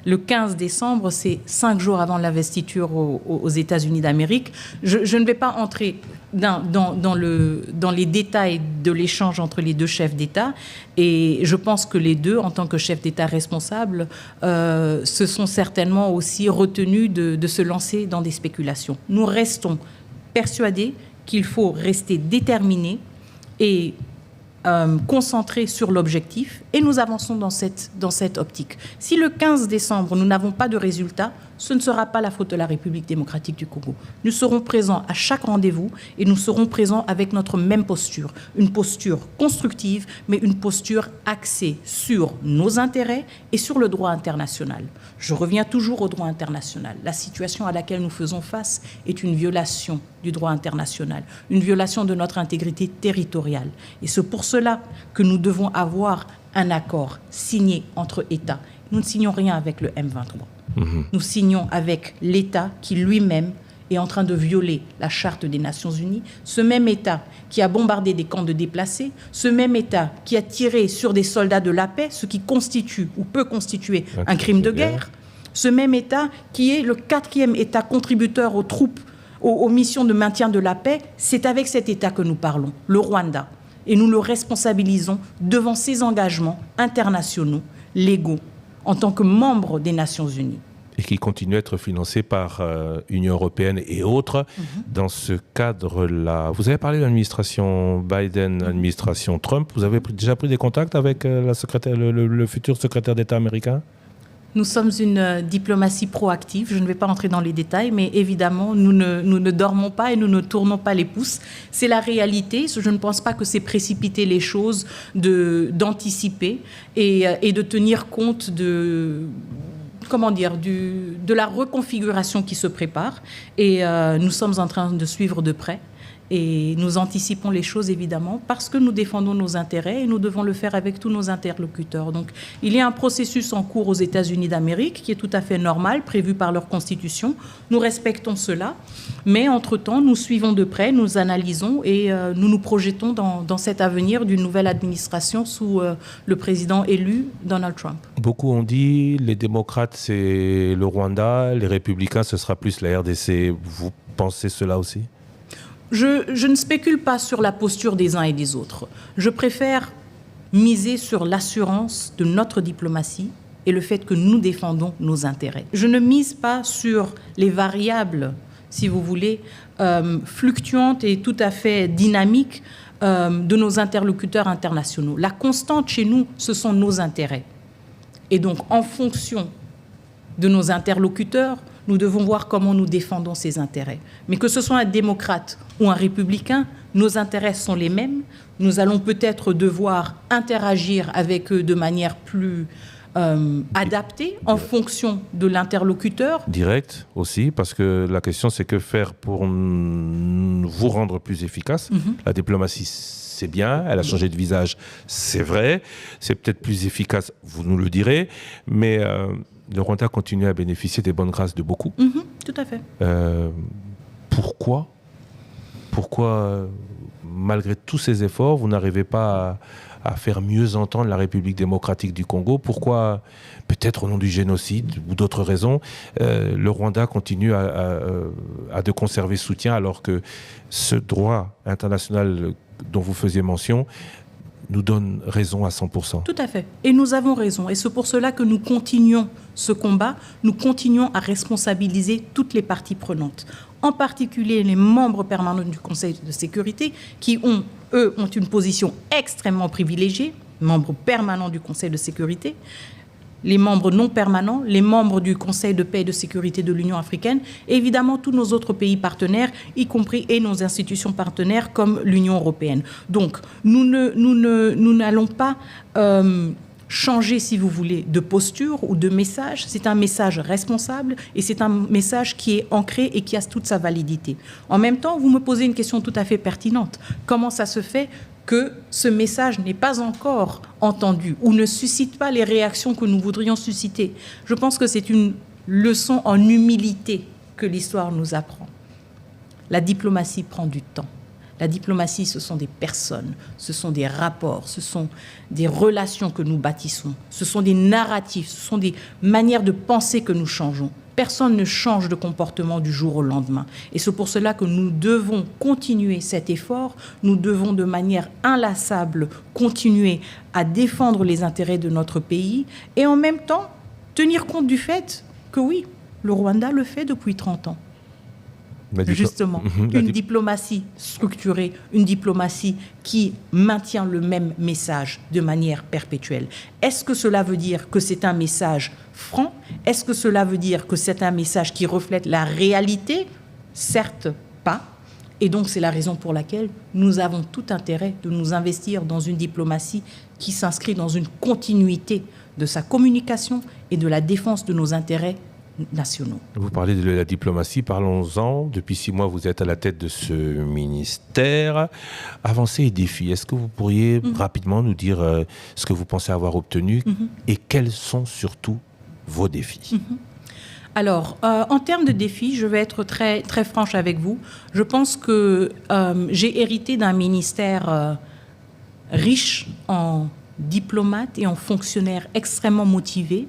Le 15 décembre, c'est 5 jours avant l'investiture aux États-Unis d'Amérique. Je ne vais pas entrer dans les détails de l'échange entre les deux chefs d'État. Et je pense que les deux, en tant que chefs d'État responsables, se sont certainement aussi retenus de se lancer dans des spéculations. Nous restons persuadés qu'il faut rester déterminés et concentrés sur l'objectif, et nous avançons dans cette optique. Si le 15 décembre, nous n'avons pas de résultat, ce ne sera pas la faute de la République démocratique du Congo. Nous serons présents à chaque rendez-vous et nous serons présents avec notre même posture. Une posture constructive, mais une posture axée sur nos intérêts et sur le droit international. Je reviens toujours au droit international. La situation à laquelle nous faisons face est une violation du droit international, une violation de notre intégrité territoriale. Et c'est pour cela que nous devons avoir un accord signé entre États. Nous ne signons rien avec le M23. Nous signons avec l'État qui lui-même est en train de violer la Charte des Nations Unies, ce même État qui a bombardé des camps de déplacés, ce même État qui a tiré sur des soldats de la paix, ce qui constitue ou peut constituer un crime de guerre, ce même État qui est le 4e État contributeur aux troupes, aux missions de maintien de la paix. C'est avec cet État que nous parlons, le Rwanda. Et nous le responsabilisons devant ses engagements internationaux, légaux, en tant que membre des Nations Unies. Et qui continue à être financé par l'Union européenne et autres. Dans ce cadre-là, vous avez parlé de l'administration Biden, l'administration Trump. Vous avez déjà pris des contacts avec le futur secrétaire d'État américain? Nous sommes une diplomatie proactive. Je ne vais pas entrer dans les détails, mais évidemment, nous ne dormons pas et nous ne tournons pas les pouces. C'est la réalité. Je ne pense pas que c'est précipiter les choses, d'anticiper et de tenir compte de la reconfiguration qui se prépare. Et nous sommes en train de suivre de près. Et nous anticipons les choses, évidemment, parce que nous défendons nos intérêts et nous devons le faire avec tous nos interlocuteurs. Donc, il y a un processus en cours aux États-Unis d'Amérique qui est tout à fait normal, prévu par leur Constitution. Nous respectons cela, mais entre-temps, nous suivons de près, nous analysons et nous nous projetons dans cet avenir d'une nouvelle administration sous le président élu Donald Trump. Beaucoup ont dit, les démocrates, c'est le Rwanda, les républicains, ce sera plus la RDC. Vous pensez cela aussi ? Je ne spécule pas sur la posture des uns et des autres. Je préfère miser sur l'assurance de notre diplomatie et le fait que nous défendons nos intérêts. Je ne mise pas sur les variables, si vous voulez, fluctuantes et tout à fait dynamiques de nos interlocuteurs internationaux. La constante chez nous, ce sont nos intérêts. Et donc, en fonction de nos interlocuteurs, nous devons voir comment nous défendons ces intérêts. Mais que ce soit un démocrate ou un républicain, nos intérêts sont les mêmes. Nous allons peut-être devoir interagir avec eux de manière plus adaptée en fonction de l'interlocuteur. Direct aussi, parce que la question c'est que faire pour vous rendre plus efficace. La diplomatie, c'est bien, elle a changé de visage, c'est vrai. C'est peut-être plus efficace, vous nous le direz, mais... le Rwanda continue à bénéficier des bonnes grâces de beaucoup. Tout à fait. Pourquoi, malgré tous ces efforts, vous n'arrivez pas à faire mieux entendre la République démocratique du Congo? Pourquoi, peut-être au nom du génocide ou d'autres raisons, le Rwanda continue à de conserver soutien alors que ce droit international dont vous faisiez mention nous donne raison à 100%. Tout à fait. Et nous avons raison. Et c'est pour cela que nous continuons ce combat. Nous continuons à responsabiliser toutes les parties prenantes. En particulier les membres permanents du Conseil de sécurité qui, eux, ont une position extrêmement privilégiée, membres permanents du Conseil de sécurité, les membres non permanents, les membres du Conseil de paix et de sécurité de l'Union africaine, et évidemment tous nos autres pays partenaires, y compris et nos institutions partenaires comme l'Union européenne. Donc, nous n'allons pas changer, si vous voulez, de posture ou de message. C'est un message responsable et c'est un message qui est ancré et qui a toute sa validité. En même temps, vous me posez une question tout à fait pertinente. Comment ça se fait que ce message n'est pas encore entendu ou ne suscite pas les réactions que nous voudrions susciter? Je pense que c'est une leçon en humilité que l'histoire nous apprend. La diplomatie prend du temps. La diplomatie, ce sont des personnes, ce sont des rapports, ce sont des relations que nous bâtissons, ce sont des narratifs, ce sont des manières de penser que nous changeons. Personne ne change de comportement du jour au lendemain. Et c'est pour cela que nous devons continuer cet effort. Nous devons de manière inlassable continuer à défendre les intérêts de notre pays et en même temps tenir compte du fait que oui, le Rwanda le fait depuis 30 ans. Justement, une diplomatie structurée, une diplomatie qui maintient le même message de manière perpétuelle. Est-ce que cela veut dire que c'est un message franc? Est-ce que cela veut dire que c'est un message qui reflète la réalité? Certes pas. Et donc c'est la raison pour laquelle nous avons tout intérêt de nous investir dans une diplomatie qui s'inscrit dans une continuité de sa communication et de la défense de nos intérêts nationaux. Vous parlez de la diplomatie, parlons-en. Depuis 6 mois, vous êtes à la tête de ce ministère. Avancées et défis, est-ce que vous pourriez rapidement nous dire ce que vous pensez avoir obtenu et quels sont surtout vos défis? Alors, en termes de défis, je vais être très, très franche avec vous. Je pense que j'ai hérité d'un ministère riche en diplomates et en fonctionnaires extrêmement motivés,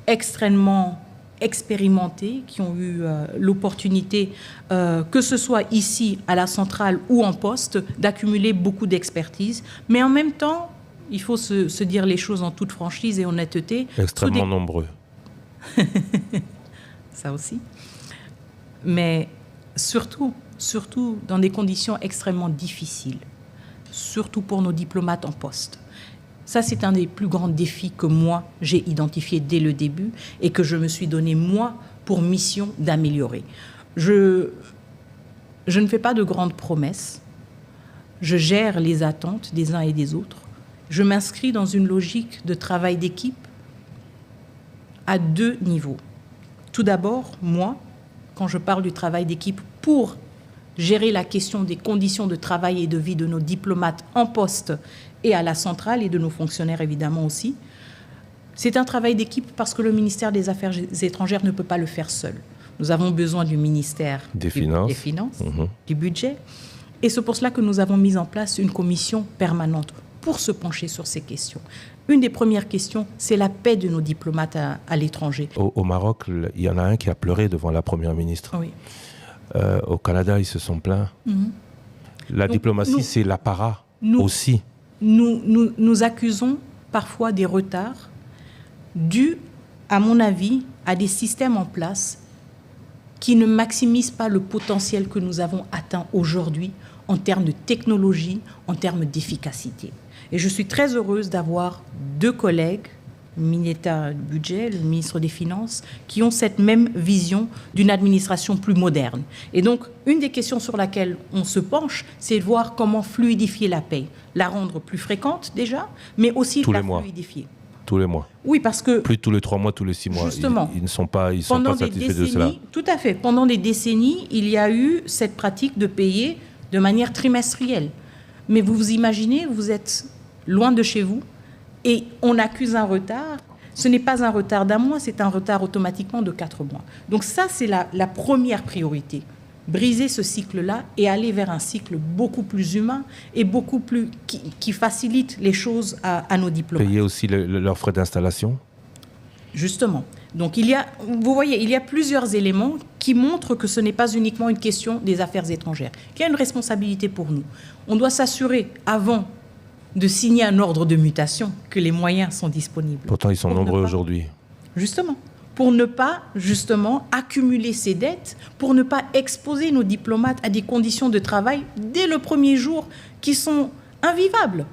extrêmement expérimentés, qui ont eu l'opportunité, que ce soit ici à la centrale ou en poste, d'accumuler beaucoup d'expertise. Mais en même temps, il faut se dire les choses en toute franchise et honnêteté. Extrêmement nombreux. Ça aussi. Mais surtout dans des conditions extrêmement difficiles, surtout pour nos diplomates en poste. Ça, c'est un des plus grands défis que moi, j'ai identifié dès le début et que je me suis donné, moi, pour mission d'améliorer. Je ne fais pas de grandes promesses. Je gère les attentes des uns et des autres. Je m'inscris dans une logique de travail d'équipe à 2 niveaux. Tout d'abord, moi, quand je parle du travail d'équipe pour gérer la question des conditions de travail et de vie de nos diplomates en poste et à la centrale et de nos fonctionnaires évidemment aussi. C'est un travail d'équipe parce que le ministère des Affaires étrangères ne peut pas le faire seul. Nous avons besoin du ministère des Finances, du budget. Et c'est pour cela que nous avons mis en place une commission permanente pour se pencher sur ces questions. Une des premières questions, c'est la paix de nos diplomates à l'étranger. Au Maroc, il y en a un qui a pleuré devant la Première ministre. Oui. Au Canada, ils se sont plaints. La diplomatie, c'est l'apparat aussi. Nous accusons parfois des retards dus, à mon avis, à des systèmes en place qui ne maximisent pas le potentiel que nous avons atteint aujourd'hui en termes de technologie, en termes d'efficacité. Et je suis très heureuse d'avoir 2 collègues, le ministre du Budget, le ministre des Finances, qui ont cette même vision d'une administration plus moderne. Et donc, une des questions sur laquelle on se penche, c'est de voir comment fluidifier la paie, la rendre plus fréquente déjà, mais aussi la fluidifier. Tous les mois. Oui, parce que... Plus tous les 3 mois, tous les 6 mois. Justement. Ils ne sont pas satisfaits de cela. Tout à fait. Pendant des décennies, il y a eu cette pratique de payer de manière trimestrielle. Mais vous vous imaginez, vous êtes loin de chez vous et on accuse un retard. Ce n'est pas un retard d'1 mois, c'est un retard automatiquement de 4 mois. Donc ça, c'est la première priorité. Briser ce cycle-là et aller vers un cycle beaucoup plus humain et beaucoup plus qui facilite les choses à nos diplomates. Payer aussi leurs frais d'installation ? Justement. Donc vous voyez, il y a plusieurs éléments qui montrent que ce n'est pas uniquement une question des affaires étrangères, qu'il y a une responsabilité pour nous. On doit s'assurer, avant de signer un ordre de mutation que les moyens sont disponibles. Pourtant, ils sont nombreux aujourd'hui. Justement. Pour ne pas, justement, accumuler ces dettes, pour ne pas exposer nos diplomates à des conditions de travail dès le premier jour qui sont invivables.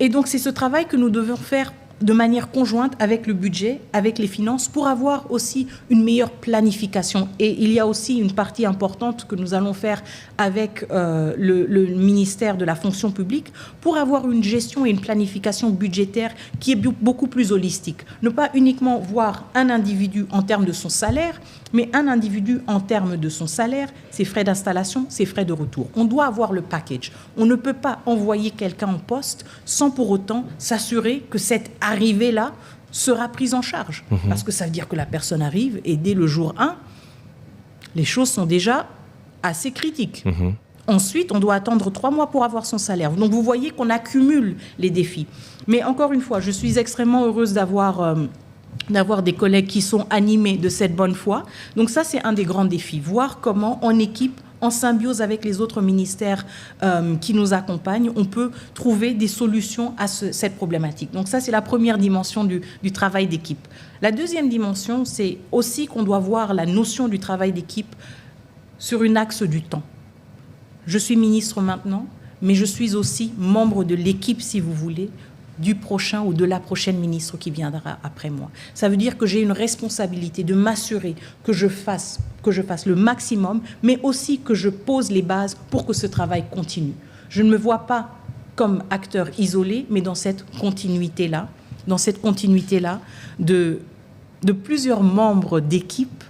Et donc, c'est ce travail que nous devons faire de manière conjointe avec le budget, avec les finances, pour avoir aussi une meilleure planification. Et il y a aussi une partie importante que nous allons faire avec le ministère de la fonction publique pour avoir une gestion et une planification budgétaire qui est beaucoup plus holistique. Ne pas uniquement voir un individu en termes de son salaire, mais un individu en termes de son salaire, ses frais d'installation, ses frais de retour. On doit avoir le package. On ne peut pas envoyer quelqu'un en poste sans pour autant s'assurer que cette arrivée-là sera prise en charge. Parce que ça veut dire que la personne arrive et dès le jour 1, les choses sont déjà assez critiques. Ensuite, on doit attendre 3 mois pour avoir son salaire. Donc, vous voyez qu'on accumule les défis. Mais encore une fois, je suis extrêmement heureuse d'avoir des collègues qui sont animés de cette bonne foi. Donc ça, c'est un des grands défis. Voir comment, en équipe, en symbiose avec les autres ministères qui nous accompagnent, on peut trouver des solutions à cette problématique. Donc ça, c'est la première dimension du travail d'équipe. La deuxième dimension, c'est aussi qu'on doit voir la notion du travail d'équipe sur une axe du temps. Je suis ministre maintenant, mais je suis aussi membre de l'équipe, si vous voulez, du prochain ou de la prochaine ministre qui viendra après moi. Ça veut dire que j'ai une responsabilité de m'assurer que je fasse le maximum, mais aussi que je pose les bases pour que ce travail continue. Je ne me vois pas comme acteur isolé, mais dans cette continuité-là, de plusieurs membres d'équipe,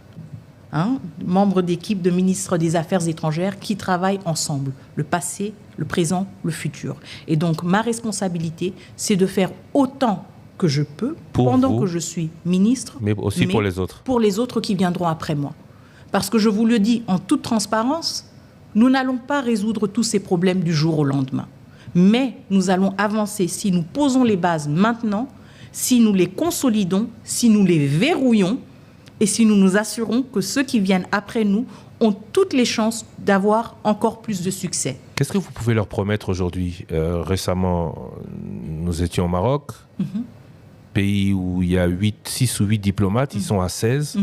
membres d'équipe de ministres des Affaires étrangères qui travaillent ensemble, le passé, le présent, le futur. Et donc, ma responsabilité, c'est de faire autant que je peux pendant que je suis ministre. Mais aussi pour les autres. Pour les autres qui viendront après moi. Parce que je vous le dis en toute transparence, nous n'allons pas résoudre tous ces problèmes du jour au lendemain. Mais nous allons avancer si nous posons les bases maintenant, si nous les consolidons, si nous les verrouillons, et si nous nous assurons que ceux qui viennent après nous ont toutes les chances d'avoir encore plus de succès. Qu'est-ce que vous pouvez leur promettre aujourd'hui ? Récemment, nous étions au Maroc, pays où il y a 6 ou 8 diplomates, ils sont à 16.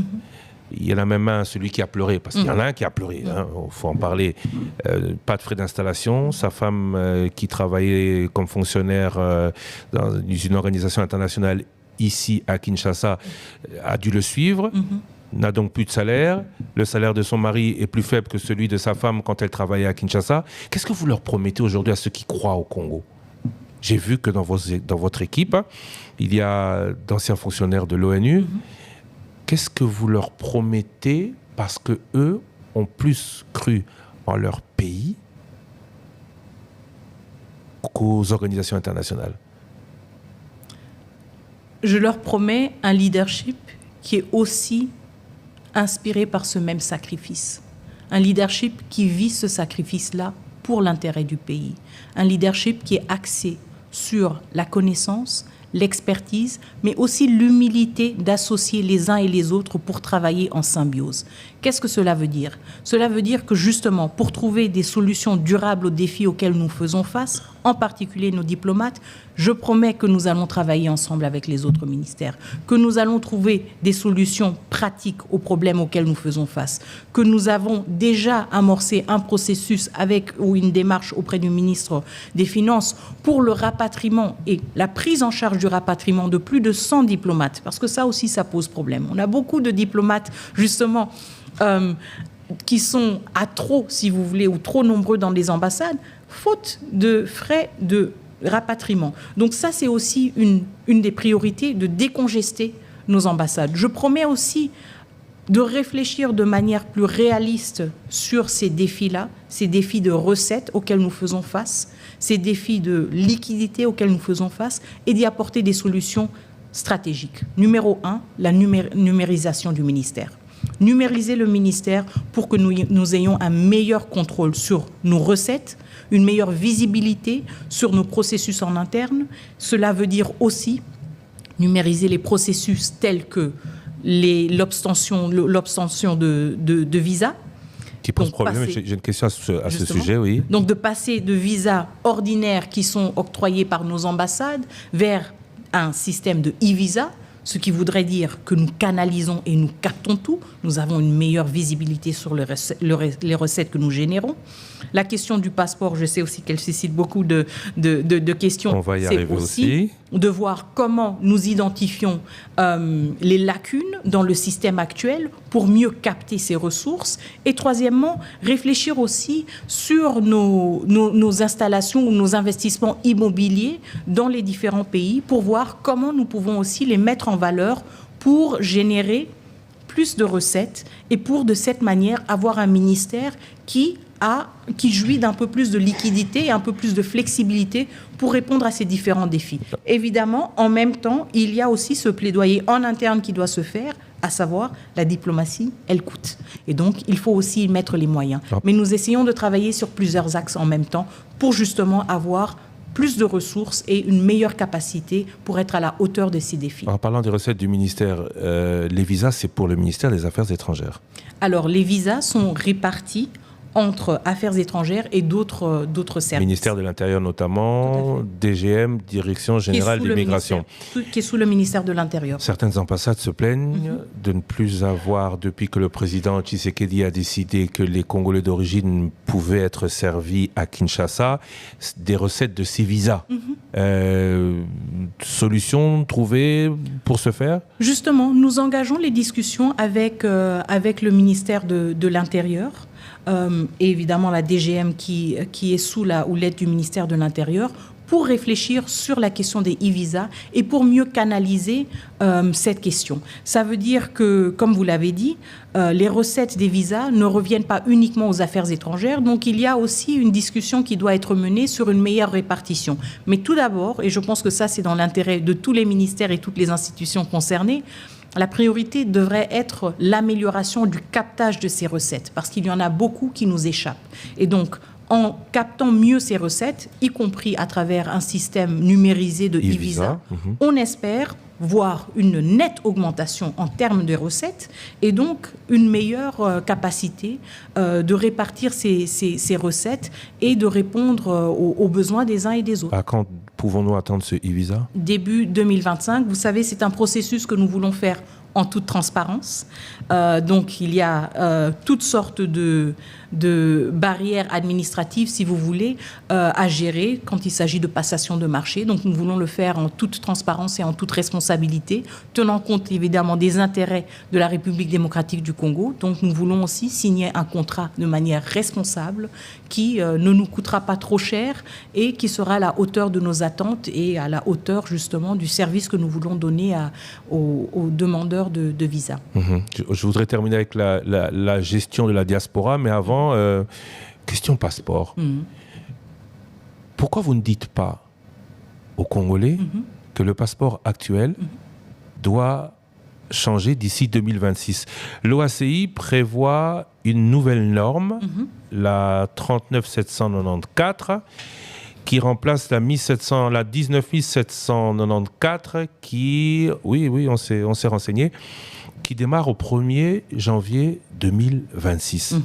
Il y en a même un, celui qui a pleuré, parce qu'il y en a un qui a pleuré, il faut en parler. Pas de frais d'installation, sa femme qui travaillait comme fonctionnaire dans une organisation internationale ici à Kinshasa a dû le suivre, n'a donc plus de salaire. Le salaire de son mari est plus faible que celui de sa femme quand elle travaillait à Kinshasa. Qu'est-ce que vous leur promettez aujourd'hui à ceux qui croient au Congo ? J'ai vu que dans votre équipe, il y a d'anciens fonctionnaires de l'ONU. Qu'est-ce que vous leur promettez parce qu'eux ont plus cru en leur pays qu'aux organisations internationales ? Je leur promets un leadership qui est aussi inspiré par ce même sacrifice. Un leadership qui vit ce sacrifice-là pour l'intérêt du pays. Un leadership qui est axé sur la connaissance, l'expertise, mais aussi l'humilité d'associer les uns et les autres pour travailler en symbiose. Qu'est-ce que cela veut dire ? Cela veut dire que justement, pour trouver des solutions durables aux défis auxquels nous faisons face, en particulier nos diplomates, je promets que nous allons travailler ensemble avec les autres ministères, que nous allons trouver des solutions pratiques aux problèmes auxquels nous faisons face, que nous avons déjà amorcé un processus ou une démarche auprès du ministre des Finances pour le rapatriement et la prise en charge du rapatriement de plus de 100 diplomates, parce que ça aussi, ça pose problème. On a beaucoup de diplomates, justement, qui sont à trop, si vous voulez, ou trop nombreux dans les ambassades, faute de frais de rapatriement. Donc ça, c'est aussi une des priorités, de décongester nos ambassades. Je promets aussi de réfléchir de manière plus réaliste sur ces défis-là, ces défis de recettes auxquels nous faisons face, ces défis de liquidité auxquels nous faisons face, et d'y apporter des solutions stratégiques. Numéro 1, la numérisation du ministère. Numériser le ministère pour que nous ayons un meilleur contrôle sur nos recettes, une meilleure visibilité sur nos processus en interne. Cela veut dire aussi numériser les processus tels que l'obtention de visa, Qui pose problème, j'ai une question à ce sujet, oui. Donc de passer de visas ordinaires qui sont octroyés par nos ambassades vers un système de e-visa, ce qui voudrait dire que nous canalisons et nous captons tout. Nous avons une meilleure visibilité sur les recettes que nous générons. La question du passeport, je sais aussi qu'elle suscite beaucoup de questions. On va y arriver aussi. De voir comment nous identifions les lacunes dans le système actuel pour mieux capter ces ressources. Et troisièmement, réfléchir aussi sur nos installations ou nos investissements immobiliers dans les différents pays pour voir comment nous pouvons aussi les mettre en valeur pour générer plus de recettes et pour de cette manière avoir un ministère qui jouit d'un peu plus de liquidité et un peu plus de flexibilité pour répondre à ces différents défis. Évidemment, en même temps, il y a aussi ce plaidoyer en interne qui doit se faire, à savoir la diplomatie, elle coûte. Et donc, il faut aussi y mettre les moyens. Mais nous essayons de travailler sur plusieurs axes en même temps pour justement avoir plus de ressources et une meilleure capacité pour être à la hauteur de ces défis. En parlant des recettes du ministère, les visas, c'est pour le ministère des Affaires étrangères. Alors, les visas sont répartis entre affaires étrangères et d'autres services. Ministère de l'Intérieur notamment, DGM, Direction Générale de l'Immigration. Qui est sous le ministère de l'Intérieur. Certaines ambassades se plaignent de ne plus avoir, depuis que le président Tshisekedi a décidé que les Congolais d'origine pouvaient être servis à Kinshasa, des recettes de ces visas. Solution trouvée pour ce faire ? Justement, nous engageons les discussions avec le ministère de l'Intérieur. Et évidemment la DGM qui est sous la houlette du ministère de l'Intérieur pour réfléchir sur la question des e-visas et pour mieux canaliser cette question. Ça veut dire que, comme vous l'avez dit, les recettes des visas ne reviennent pas uniquement aux affaires étrangères, donc il y a aussi une discussion qui doit être menée sur une meilleure répartition. Mais tout d'abord, et je pense que ça c'est dans l'intérêt de tous les ministères et toutes les institutions concernées, la priorité devrait être l'amélioration du captage de ces recettes, parce qu'il y en a beaucoup qui nous échappent. Et donc, en captant mieux ces recettes, y compris à travers un système numérisé de e-visa, on espère voir une nette augmentation en termes de recettes et donc une meilleure capacité de répartir ces recettes et de répondre aux besoins des uns et des autres. À quand pouvons-nous attendre ce e-visa ? Début 2025. Vous savez, c'est un processus que nous voulons faire en toute transparence. Donc, il y a toutes sortes de barrières administratives, si vous voulez, à gérer quand il s'agit de passation de marché. Donc, nous voulons le faire en toute transparence et en toute responsabilité, tenant compte évidemment des intérêts de la République démocratique du Congo. Donc, nous voulons aussi signer un contrat de manière responsable qui ne nous coûtera pas trop cher et qui sera à la hauteur de nos attentes et à la hauteur justement du service que nous voulons donner aux demandeurs de visa. Je voudrais terminer avec la gestion de la diaspora, mais avant, question passeport. Pourquoi vous ne dites pas aux Congolais que le passeport actuel doit changer d'ici 2026 ? L'OACI prévoit une nouvelle norme, la 39794, qui remplace la 19794 qui, oui, on s'est renseigné, qui démarre au 1er janvier 2026.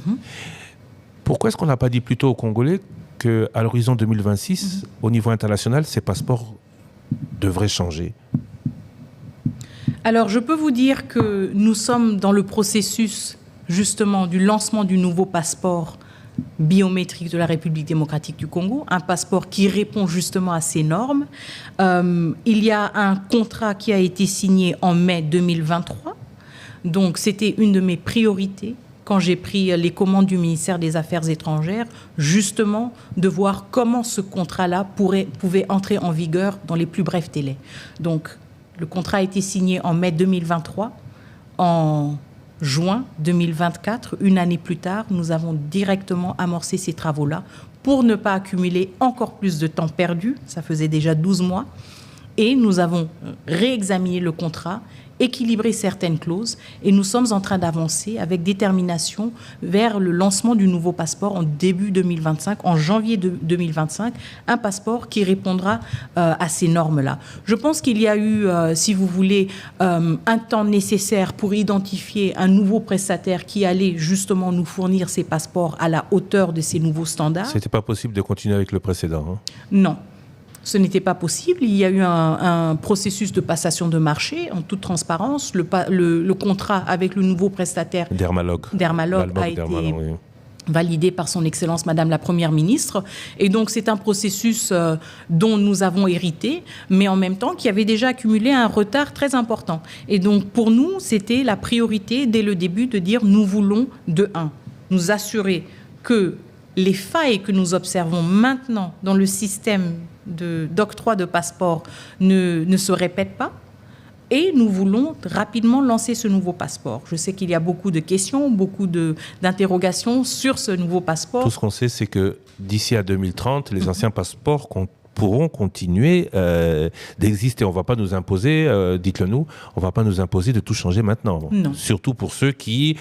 Pourquoi est-ce qu'on n'a pas dit plutôt aux Congolais qu'à l'horizon 2026, au niveau international, ces passeports devraient changer ? Alors, je peux vous dire que nous sommes dans le processus, justement, du lancement du nouveau passeport biométrique de la République démocratique du Congo, un passeport qui répond justement à ces normes. Il y a un contrat qui a été signé en mai 2023. Donc, c'était une de mes priorités quand j'ai pris les commandes du ministère des Affaires étrangères, justement de voir comment ce contrat-là pouvait entrer en vigueur dans les plus brefs délais. Donc, le contrat a été signé en mai 2023. En juin 2024, une année plus tard, nous avons directement amorcé ces travaux-là pour ne pas accumuler encore plus de temps perdu. Ça faisait déjà 12 mois. Et nous avons réexaminé le contrat équilibrer certaines clauses et nous sommes en train d'avancer avec détermination vers le lancement du nouveau passeport en début 2025, en janvier 2025, un passeport qui répondra à ces normes-là. Je pense qu'il y a eu, si vous voulez, un temps nécessaire pour identifier un nouveau prestataire qui allait justement nous fournir ces passeports à la hauteur de ces nouveaux standards. C'était pas possible de continuer avec le précédent, hein? Non. Ce n'était pas possible. Il y a eu un processus de passation de marché en toute transparence. Le contrat avec le nouveau prestataire Dermalog a été validé par son Excellence Madame la Première ministre. Et donc, c'est un processus dont nous avons hérité, mais en même temps qui avait déjà accumulé un retard très important. Et donc, pour nous, c'était la priorité dès le début de dire nous voulons nous assurer que les failles que nous observons maintenant dans le système d'octroi de passeport ne se répètent pas. Et nous voulons rapidement lancer ce nouveau passeport. Je sais qu'il y a beaucoup de questions, beaucoup d'interrogations sur ce nouveau passeport. Tout ce qu'on sait, c'est que d'ici à 2030, les anciens passeports pourront continuer d'exister. On ne va pas nous imposer, dites-le nous, on ne va pas nous imposer de tout changer maintenant. Non. Surtout pour ceux qui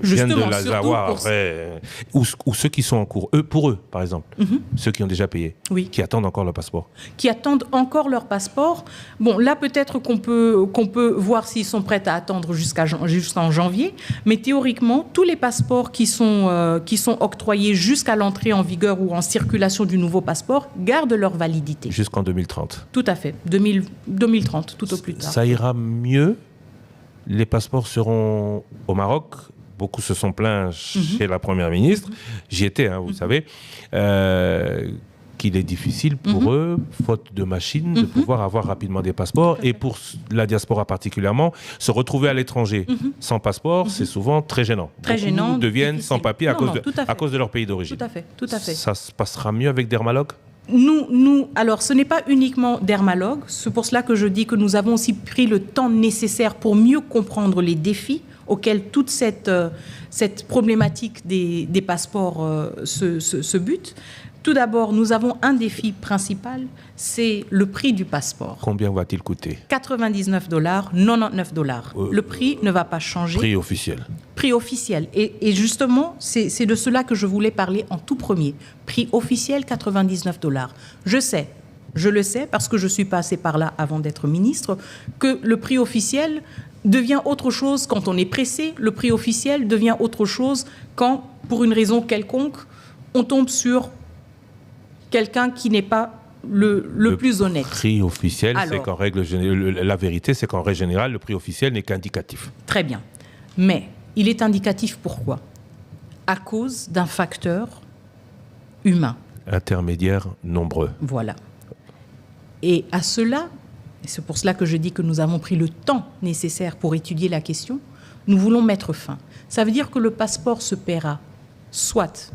viennent de l'avoir après, ou ceux qui sont en cours. Pour eux, par exemple, ceux qui ont déjà payé, qui attendent encore leur passeport. Qui attendent encore leur passeport. Bon, là, peut-être qu'on peut voir s'ils sont prêts à attendre jusqu'en janvier, mais théoriquement, tous les passeports qui sont octroyés jusqu'à l'entrée en vigueur ou en circulation du nouveau passeport gardent leur validité. Jusqu'en 2030. Tout à fait. 2030, tout au plus tard. Ça ira mieux. Les passeports seront au Maroc. Beaucoup se sont plaints chez la Première ministre. J'y étais, vous savez. Qu'il est difficile pour eux, faute de machines, de pouvoir avoir rapidement des passeports. Et pour la diaspora particulièrement, se retrouver à l'étranger sans passeport, c'est souvent très gênant. Très gênant. Beaucoup deviennent difficile. sans papier à cause de leur pays d'origine. Tout à fait, tout à fait. Ça se passera mieux avec Dermalog ? Alors, ce n'est pas uniquement Dermalog. C'est pour cela que je dis que nous avons aussi pris le temps nécessaire pour mieux comprendre les défis auxquels toute cette problématique des passeports se bute. Tout d'abord, nous avons un défi principal, c'est le prix du passeport. Combien va-t-il coûter ? $99, $99. Le prix ne va pas changer. Prix officiel. Prix officiel. Et justement, c'est de cela que je voulais parler en tout premier. Prix officiel, $99. Je le sais parce que je suis passée par là avant d'être ministre, que le prix officiel devient autre chose quand on est pressé. Le prix officiel devient autre chose quand, pour une raison quelconque, on tombe sur quelqu'un qui n'est pas le plus honnête. Le prix officiel, c'est qu'en règle générale, la vérité, c'est qu'en règle générale, le prix officiel n'est qu'indicatif. Très bien. Mais il est indicatif pourquoi ? À cause d'un facteur humain. Intermédiaires nombreux. Voilà. Et à cela, et c'est pour cela que je dis que nous avons pris le temps nécessaire pour étudier la question, nous voulons mettre fin. Ça veut dire que le passeport se paiera soit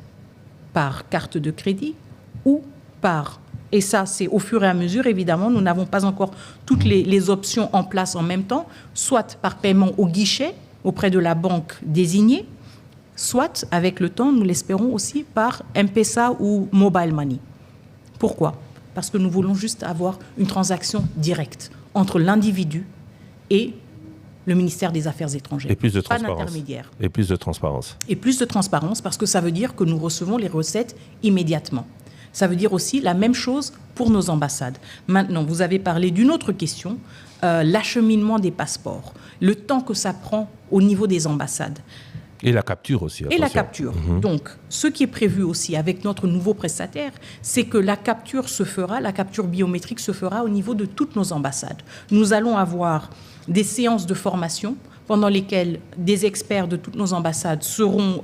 par carte de crédit, ou par, et ça c'est au fur et à mesure évidemment, nous n'avons pas encore toutes les options en place en même temps, soit par paiement au guichet auprès de la banque désignée, soit avec le temps, nous l'espérons aussi, par M-Pesa ou Mobile Money. Pourquoi ? Parce que nous voulons juste avoir une transaction directe entre l'individu et le ministère des Affaires étrangères. Et plus de pas transparence. d'intermédiaire. Et plus de transparence. Et plus de transparence parce que ça veut dire que nous recevons les recettes immédiatement. Ça veut dire aussi la même chose pour nos ambassades. Maintenant, vous avez parlé d'une autre question, l'acheminement des passeports, le temps que ça prend au niveau des ambassades. Et la capture aussi. Et la capture. Donc, ce qui est prévu aussi avec notre nouveau prestataire, c'est que la capture biométrique se fera au niveau de toutes nos ambassades. Nous allons avoir des séances de formation pendant lesquelles des experts de toutes nos ambassades seront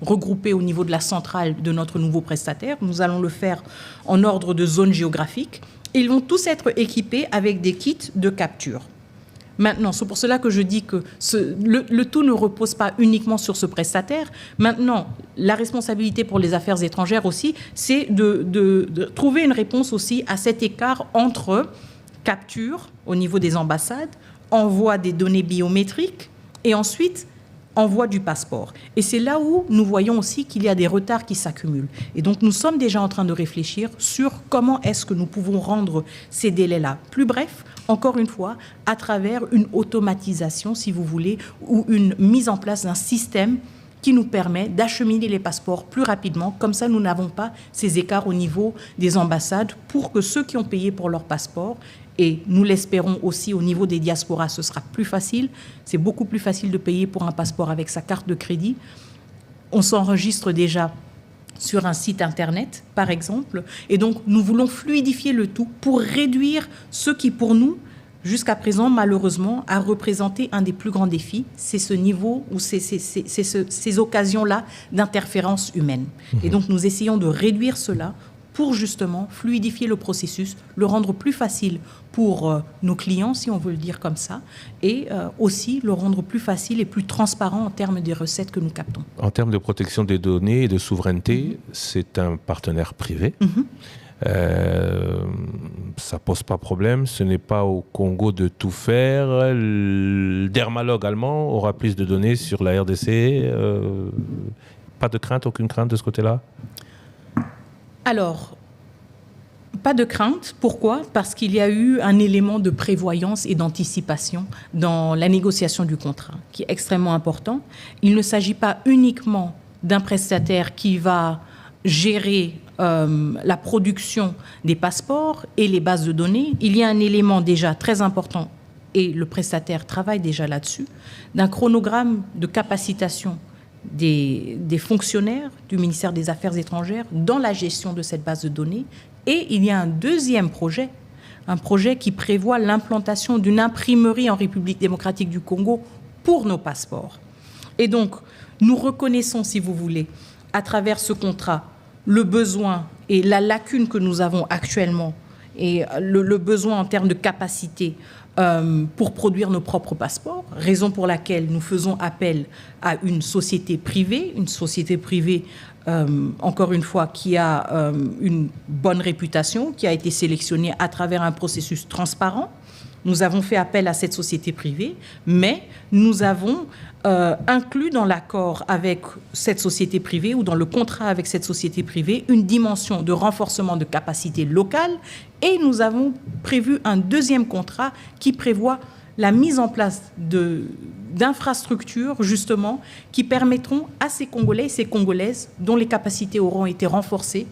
regroupés au niveau de la centrale de notre nouveau prestataire. Nous allons le faire en ordre de zone géographique. Ils vont tous être équipés avec des kits de capture. Maintenant, c'est pour cela que je dis que le tout ne repose pas uniquement sur ce prestataire. Maintenant, la responsabilité pour les affaires étrangères aussi, c'est de trouver une réponse aussi à cet écart entre capture au niveau des ambassades, envoi des données biométriques et ensuite envoie du passeport. Et c'est là où nous voyons aussi qu'il y a des retards qui s'accumulent. Et donc, nous sommes déjà en train de réfléchir sur comment est-ce que nous pouvons rendre ces délais-là plus brefs, encore une fois, à travers une automatisation, si vous voulez, ou une mise en place d'un système qui nous permet d'acheminer les passeports plus rapidement. Comme ça, nous n'avons pas ces écarts au niveau des ambassades pour que ceux qui ont payé pour leur passeport, et nous l'espérons aussi au niveau des diasporas, ce sera plus facile. C'est beaucoup plus facile de payer pour un passeport avec sa carte de crédit. On s'enregistre déjà sur un site Internet, par exemple. Et donc, nous voulons fluidifier le tout pour réduire ce qui, pour nous, jusqu'à présent, malheureusement, a représenté un des plus grands défis. C'est ce niveau ou ces occasions-là d'interférence humaine. Et donc, nous essayons de réduire cela pour justement fluidifier le processus, le rendre plus facile pour nos clients, si on veut le dire comme ça, et aussi le rendre plus facile et plus transparent en termes des recettes que nous captons. En termes de protection des données et de souveraineté, c'est un partenaire privé. Ça pose pas problème. Ce n'est pas au Congo de tout faire. Le dermalogue allemand aura plus de données sur la RDC. Pas de crainte, aucune crainte de ce côté-là? Alors, pas de crainte. Pourquoi? Parce qu'il y a eu un élément de prévoyance et d'anticipation dans la négociation du contrat, qui est extrêmement important. Il ne s'agit pas uniquement d'un prestataire qui va gérer la production des passeports et les bases de données. Il y a un élément déjà très important, et le prestataire travaille déjà là-dessus, d'un chronogramme de capacitation des fonctionnaires du ministère des Affaires étrangères dans la gestion de cette base de données. Et il y a un deuxième projet, un projet qui prévoit l'implantation d'une imprimerie en République démocratique du Congo pour nos passeports. Et donc, nous reconnaissons, si vous voulez, à travers ce contrat, le besoin et la lacune que nous avons actuellement et le besoin en termes de capacité pour produire nos propres passeports, raison pour laquelle nous faisons appel à une société privée, encore une fois, qui a une bonne réputation, qui a été sélectionnée à travers un processus transparent. Nous avons fait appel à cette société privée, mais nous avons inclus dans l'accord avec cette société privée ou dans le contrat avec cette société privée une dimension de renforcement de capacité locale, et nous avons prévu un deuxième contrat qui prévoit la mise en place d'infrastructures, justement, qui permettront à ces Congolais et ces Congolaises, dont les capacités auront été renforcées,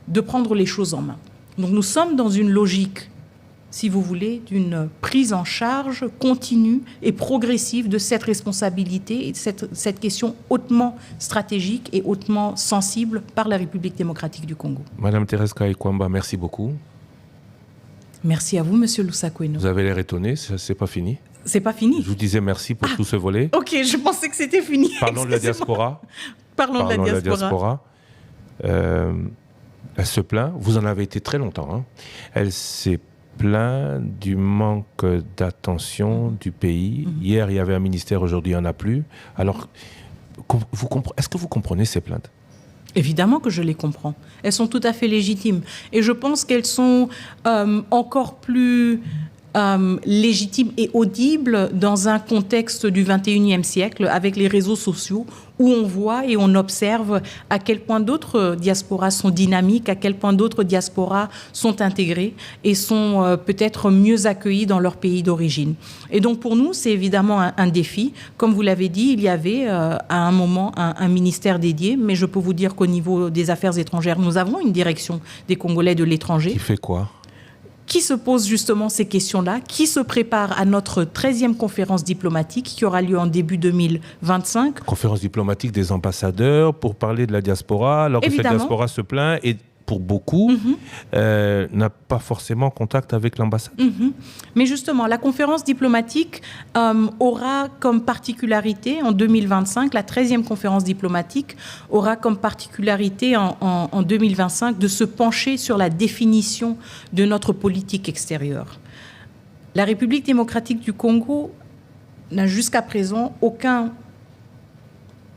de prendre les choses en main. Donc nous sommes dans une logique, si vous voulez, d'une prise en charge continue et progressive de cette responsabilité et de cette question hautement stratégique et hautement sensible par la République démocratique du Congo. Madame Thérèse Kaïkwamba, merci beaucoup. Merci à vous, Monsieur Lusakweno. Vous avez l'air étonné, c'est pas fini? C'est pas fini. Je vous disais merci pour tout ce volet. Ok, je pensais que c'était fini. Parlons de la diaspora. Parlons de la diaspora. Elle se plaint, vous en avez été très longtemps, hein. Elle s'est plaint du manque d'attention du pays. Hier, il y avait un ministère, aujourd'hui, il n'y en a plus. Alors, est-ce que vous comprenez ces plaintes? Évidemment que je les comprends. Elles sont tout à fait légitimes. Et je pense qu'elles sont encore plus légitimes et audibles dans un contexte du 21e siècle, avec les réseaux sociaux, où on voit et on observe à quel point d'autres diasporas sont dynamiques, à quel point d'autres diasporas sont intégrées et sont peut-être mieux accueillies dans leur pays d'origine. Et donc pour nous, c'est évidemment un défi. Comme vous l'avez dit, il y avait à un moment un ministère dédié, mais je peux vous dire qu'au niveau des affaires étrangères, nous avons une direction des Congolais de l'étranger. Qui fait quoi ? Qui se pose justement ces questions-là, qui se prépare à notre 13e conférence diplomatique qui aura lieu en début 2025. Conférence diplomatique des ambassadeurs pour parler de la diaspora, alors que cette diaspora se plaint et pour beaucoup n'a pas forcément contact avec l'ambassade. Mais justement, la conférence diplomatique aura comme particularité en 2025, la 13e conférence diplomatique aura comme particularité en 2025 de se pencher sur la définition de notre politique extérieure. La République démocratique du Congo n'a jusqu'à présent aucun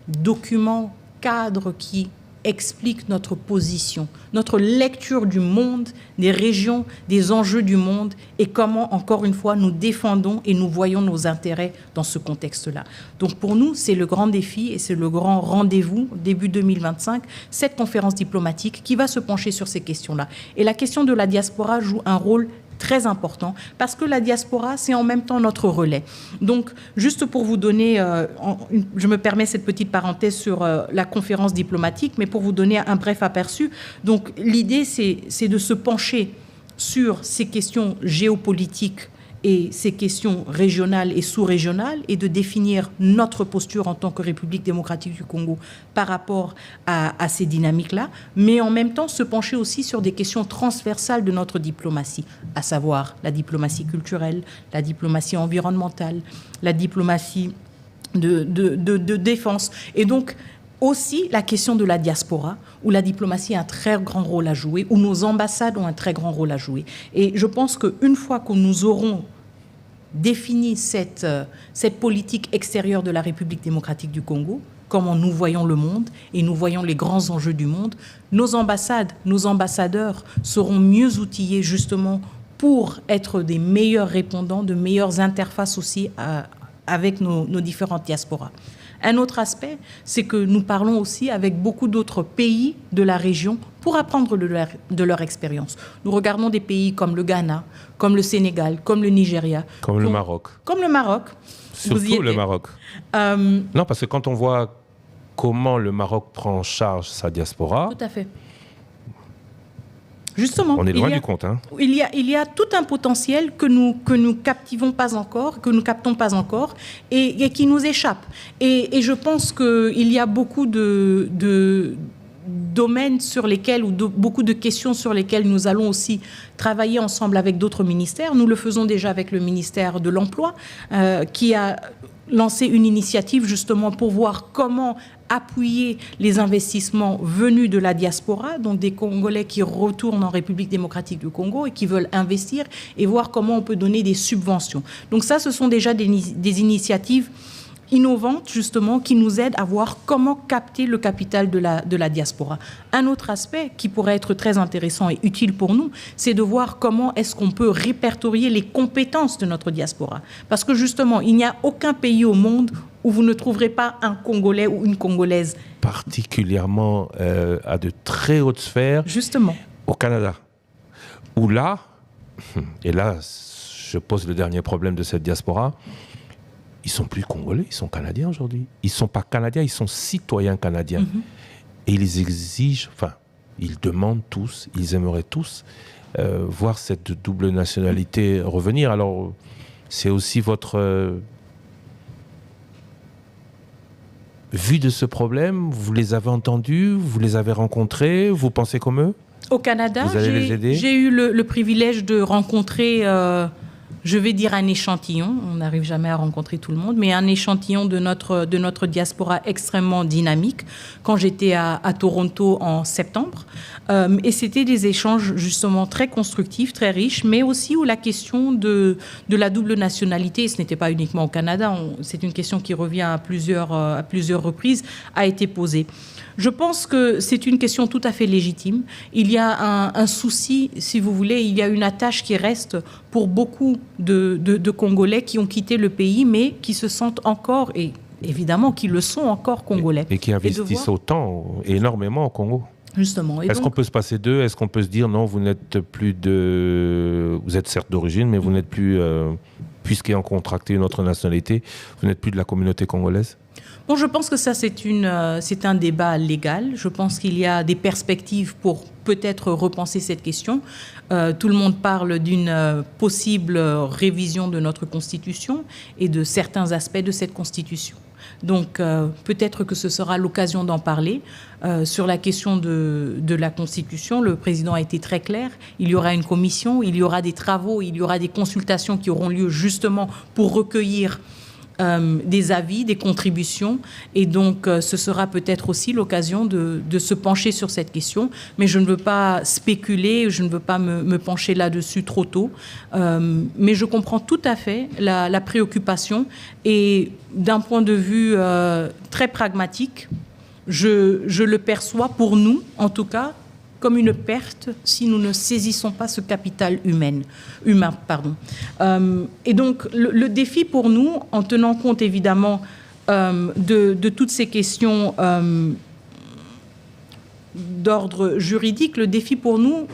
document cadre qui explique notre position, notre lecture du monde, des régions, des enjeux du monde et comment, encore une fois, nous défendons et nous voyons nos intérêts dans ce contexte-là. Donc pour nous, c'est le grand défi et c'est le grand rendez-vous, début 2025, cette conférence diplomatique qui va se pencher sur ces questions-là. Et la question de la diaspora joue un rôle très important, parce que la diaspora, c'est en même temps notre relais. Donc, juste pour vous donner, je me permets cette petite parenthèse sur la conférence diplomatique, mais pour vous donner un bref aperçu. Donc, l'idée, c'est de se pencher sur ces questions géopolitiques et ces questions régionales et sous-régionales et de définir notre posture en tant que République démocratique du Congo par rapport à ces dynamiques-là, mais en même temps se pencher aussi sur des questions transversales de notre diplomatie, à savoir la diplomatie culturelle, la diplomatie environnementale, la diplomatie de défense. Et donc, aussi la question de la diaspora, où la diplomatie a un très grand rôle à jouer, où nos ambassades ont un très grand rôle à jouer. Et je pense qu'une fois que nous aurons défini cette politique extérieure de la République démocratique du Congo, comment nous voyons le monde et nous voyons les grands enjeux du monde, nos ambassades, nos ambassadeurs seront mieux outillés justement pour être des meilleurs répondants, de meilleures interfaces aussi avec nos différentes diasporas. Un autre aspect, c'est que nous parlons aussi avec beaucoup d'autres pays de la région pour apprendre de leur expérience. Nous regardons des pays comme le Ghana, comme le Sénégal, comme le Nigeria. Comme le Maroc. Comme le Maroc. Surtout le Maroc. Non, parce que quand on voit comment le Maroc prend en charge sa diaspora... Tout à fait. Justement, on est loin du compte. Hein. Il y a tout un potentiel que nous captivons pas encore, que nous captons pas encore, et qui nous échappe. Et je pense qu'il y a beaucoup de domaines sur lesquels, ou beaucoup de questions sur lesquelles nous allons aussi travailler ensemble avec d'autres ministères. Nous le faisons déjà avec le ministère de l'Emploi, qui a lancé une initiative justement pour voir comment appuyer les investissements venus de la diaspora, donc des Congolais qui retournent en République démocratique du Congo et qui veulent investir, et voir comment on peut donner des subventions. Donc ça, ce sont déjà des initiatives innovantes, justement, qui nous aident à voir comment capter le capital de la diaspora. Un autre aspect qui pourrait être très intéressant et utile pour nous, c'est de voir comment est-ce qu'on peut répertorier les compétences de notre diaspora. Parce que, justement, il n'y a aucun pays au monde où vous ne trouverez pas un Congolais ou une Congolaise. Particulièrement à de très hautes sphères. Justement. Au Canada. Où là, et là, je pose le dernier problème de cette diaspora, ils sont plus Congolais, ils sont Canadiens aujourd'hui. Ils ne sont pas Canadiens, ils sont citoyens canadiens. Et ils exigent, enfin, ils demandent tous, ils aimeraient tous voir cette double nationalité revenir. Alors, c'est aussi votre vue de ce problème. Vous les avez entendus, vous les avez rencontrés, vous pensez comme eux? Au Canada, vous allez les aider? J'ai eu le privilège de rencontrer... je vais dire un échantillon, on n'arrive jamais à rencontrer tout le monde, mais un échantillon de notre diaspora extrêmement dynamique quand j'étais à Toronto en septembre. Et c'était des échanges justement très constructifs, très riches, mais aussi où la question de la double nationalité, ce n'était pas uniquement au Canada, c'est une question qui revient à plusieurs reprises, a été posée. Je pense que c'est une question tout à fait légitime. Il y a un souci, si vous voulez, il y a une attache qui reste pour beaucoup de Congolais qui ont quitté le pays, mais qui se sentent encore, et évidemment qui le sont encore, Congolais. Et qui investissent autant, énormément au Congo. Justement. Est-ce qu'on peut se passer d'eux? Est-ce qu'on peut se dire non, vous n'êtes plus vous êtes certes d'origine, mais vous n'êtes plus, puisqu'ayant contracté une autre nationalité, vous n'êtes plus de la communauté congolaise? Bon, je pense que ça, c'est un débat légal. Je pense qu'il y a des perspectives pour peut-être repenser cette question. Tout le monde parle d'une possible révision de notre Constitution et de certains aspects de cette Constitution. Donc, peut-être que ce sera l'occasion d'en parler. Sur la question de la Constitution, le président a été très clair. Il y aura une commission, il y aura des travaux, il y aura des consultations qui auront lieu justement pour recueillir des avis, des contributions, et donc ce sera peut-être aussi l'occasion de se pencher sur cette question, mais je ne veux pas spéculer, je ne veux pas me pencher là-dessus trop tôt, mais je comprends tout à fait la préoccupation, et d'un point de vue très pragmatique, Je le perçois, pour nous, en tout cas, comme une perte si nous ne saisissons pas ce capital humain. Et donc, le défi pour nous, en tenant compte évidemment de toutes ces questions d'ordre juridique, le défi pour nous,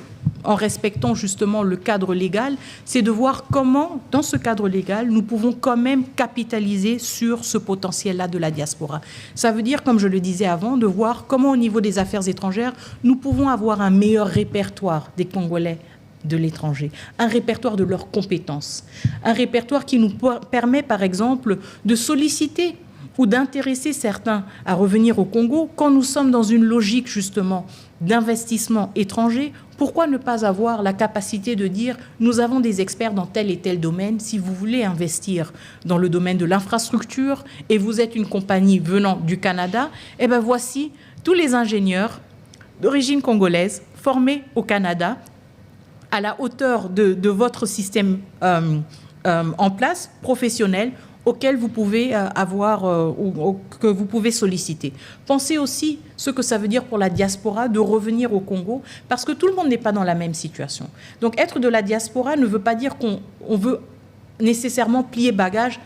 en respectant justement le cadre légal, c'est de voir comment, dans ce cadre légal, nous pouvons quand même capitaliser sur ce potentiel-là de la diaspora. Ça veut dire, comme je le disais avant, de voir comment, au niveau des affaires étrangères, nous pouvons avoir un meilleur répertoire des Congolais de l'étranger, un répertoire de leurs compétences, un répertoire qui nous permet, par exemple, de solliciter ou d'intéresser certains à revenir au Congo quand nous sommes dans une logique, justement, d'investissement étranger. Pourquoi ne pas avoir la capacité de dire « nous avons des experts dans tel et tel domaine, si vous voulez investir dans le domaine de l'infrastructure et vous êtes une compagnie venant du Canada, eh bien voici tous les ingénieurs d'origine congolaise formés au Canada à la hauteur de votre système en place, professionnel, auquel vous pouvez ou que vous pouvez solliciter. Pensez aussi ce que ça veut dire pour la diaspora de revenir au Congo, parce que tout le monde n'est pas dans la même situation. Donc être de la diaspora ne veut pas dire qu'on veut nécessairement plier bagages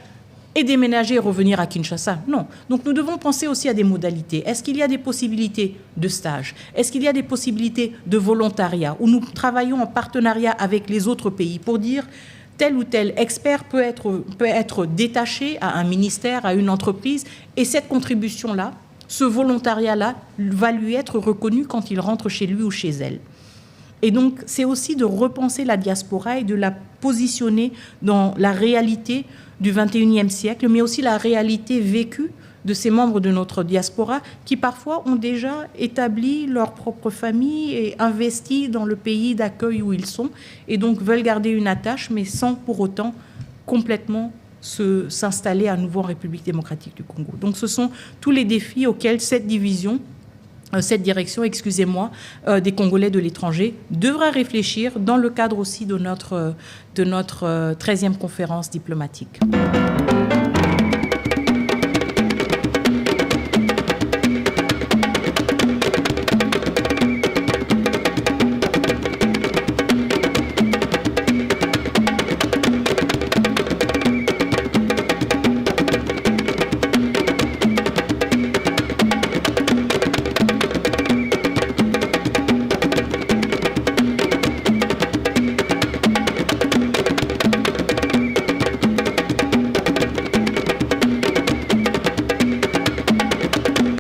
et déménager et revenir à Kinshasa. Non. Donc nous devons penser aussi à des modalités. Est-ce qu'il y a des possibilités de stage? Est-ce qu'il y a des possibilités de volontariat où nous travaillons en partenariat avec les autres pays pour dire tel ou tel expert peut être détaché à un ministère, à une entreprise, et cette contribution-là, ce volontariat-là, va lui être reconnu quand il rentre chez lui ou chez elle. Et donc, c'est aussi de repenser la diaspora et de la positionner dans la réalité du XXIe siècle, mais aussi la réalité vécue de ces membres de notre diaspora qui parfois ont déjà établi leur propre famille et investi dans le pays d'accueil où ils sont et donc veulent garder une attache mais sans pour autant complètement s'installer à nouveau en République démocratique du Congo. Donc ce sont tous les défis auxquels cette direction, des Congolais de l'étranger devra réfléchir dans le cadre aussi de notre 13e conférence diplomatique.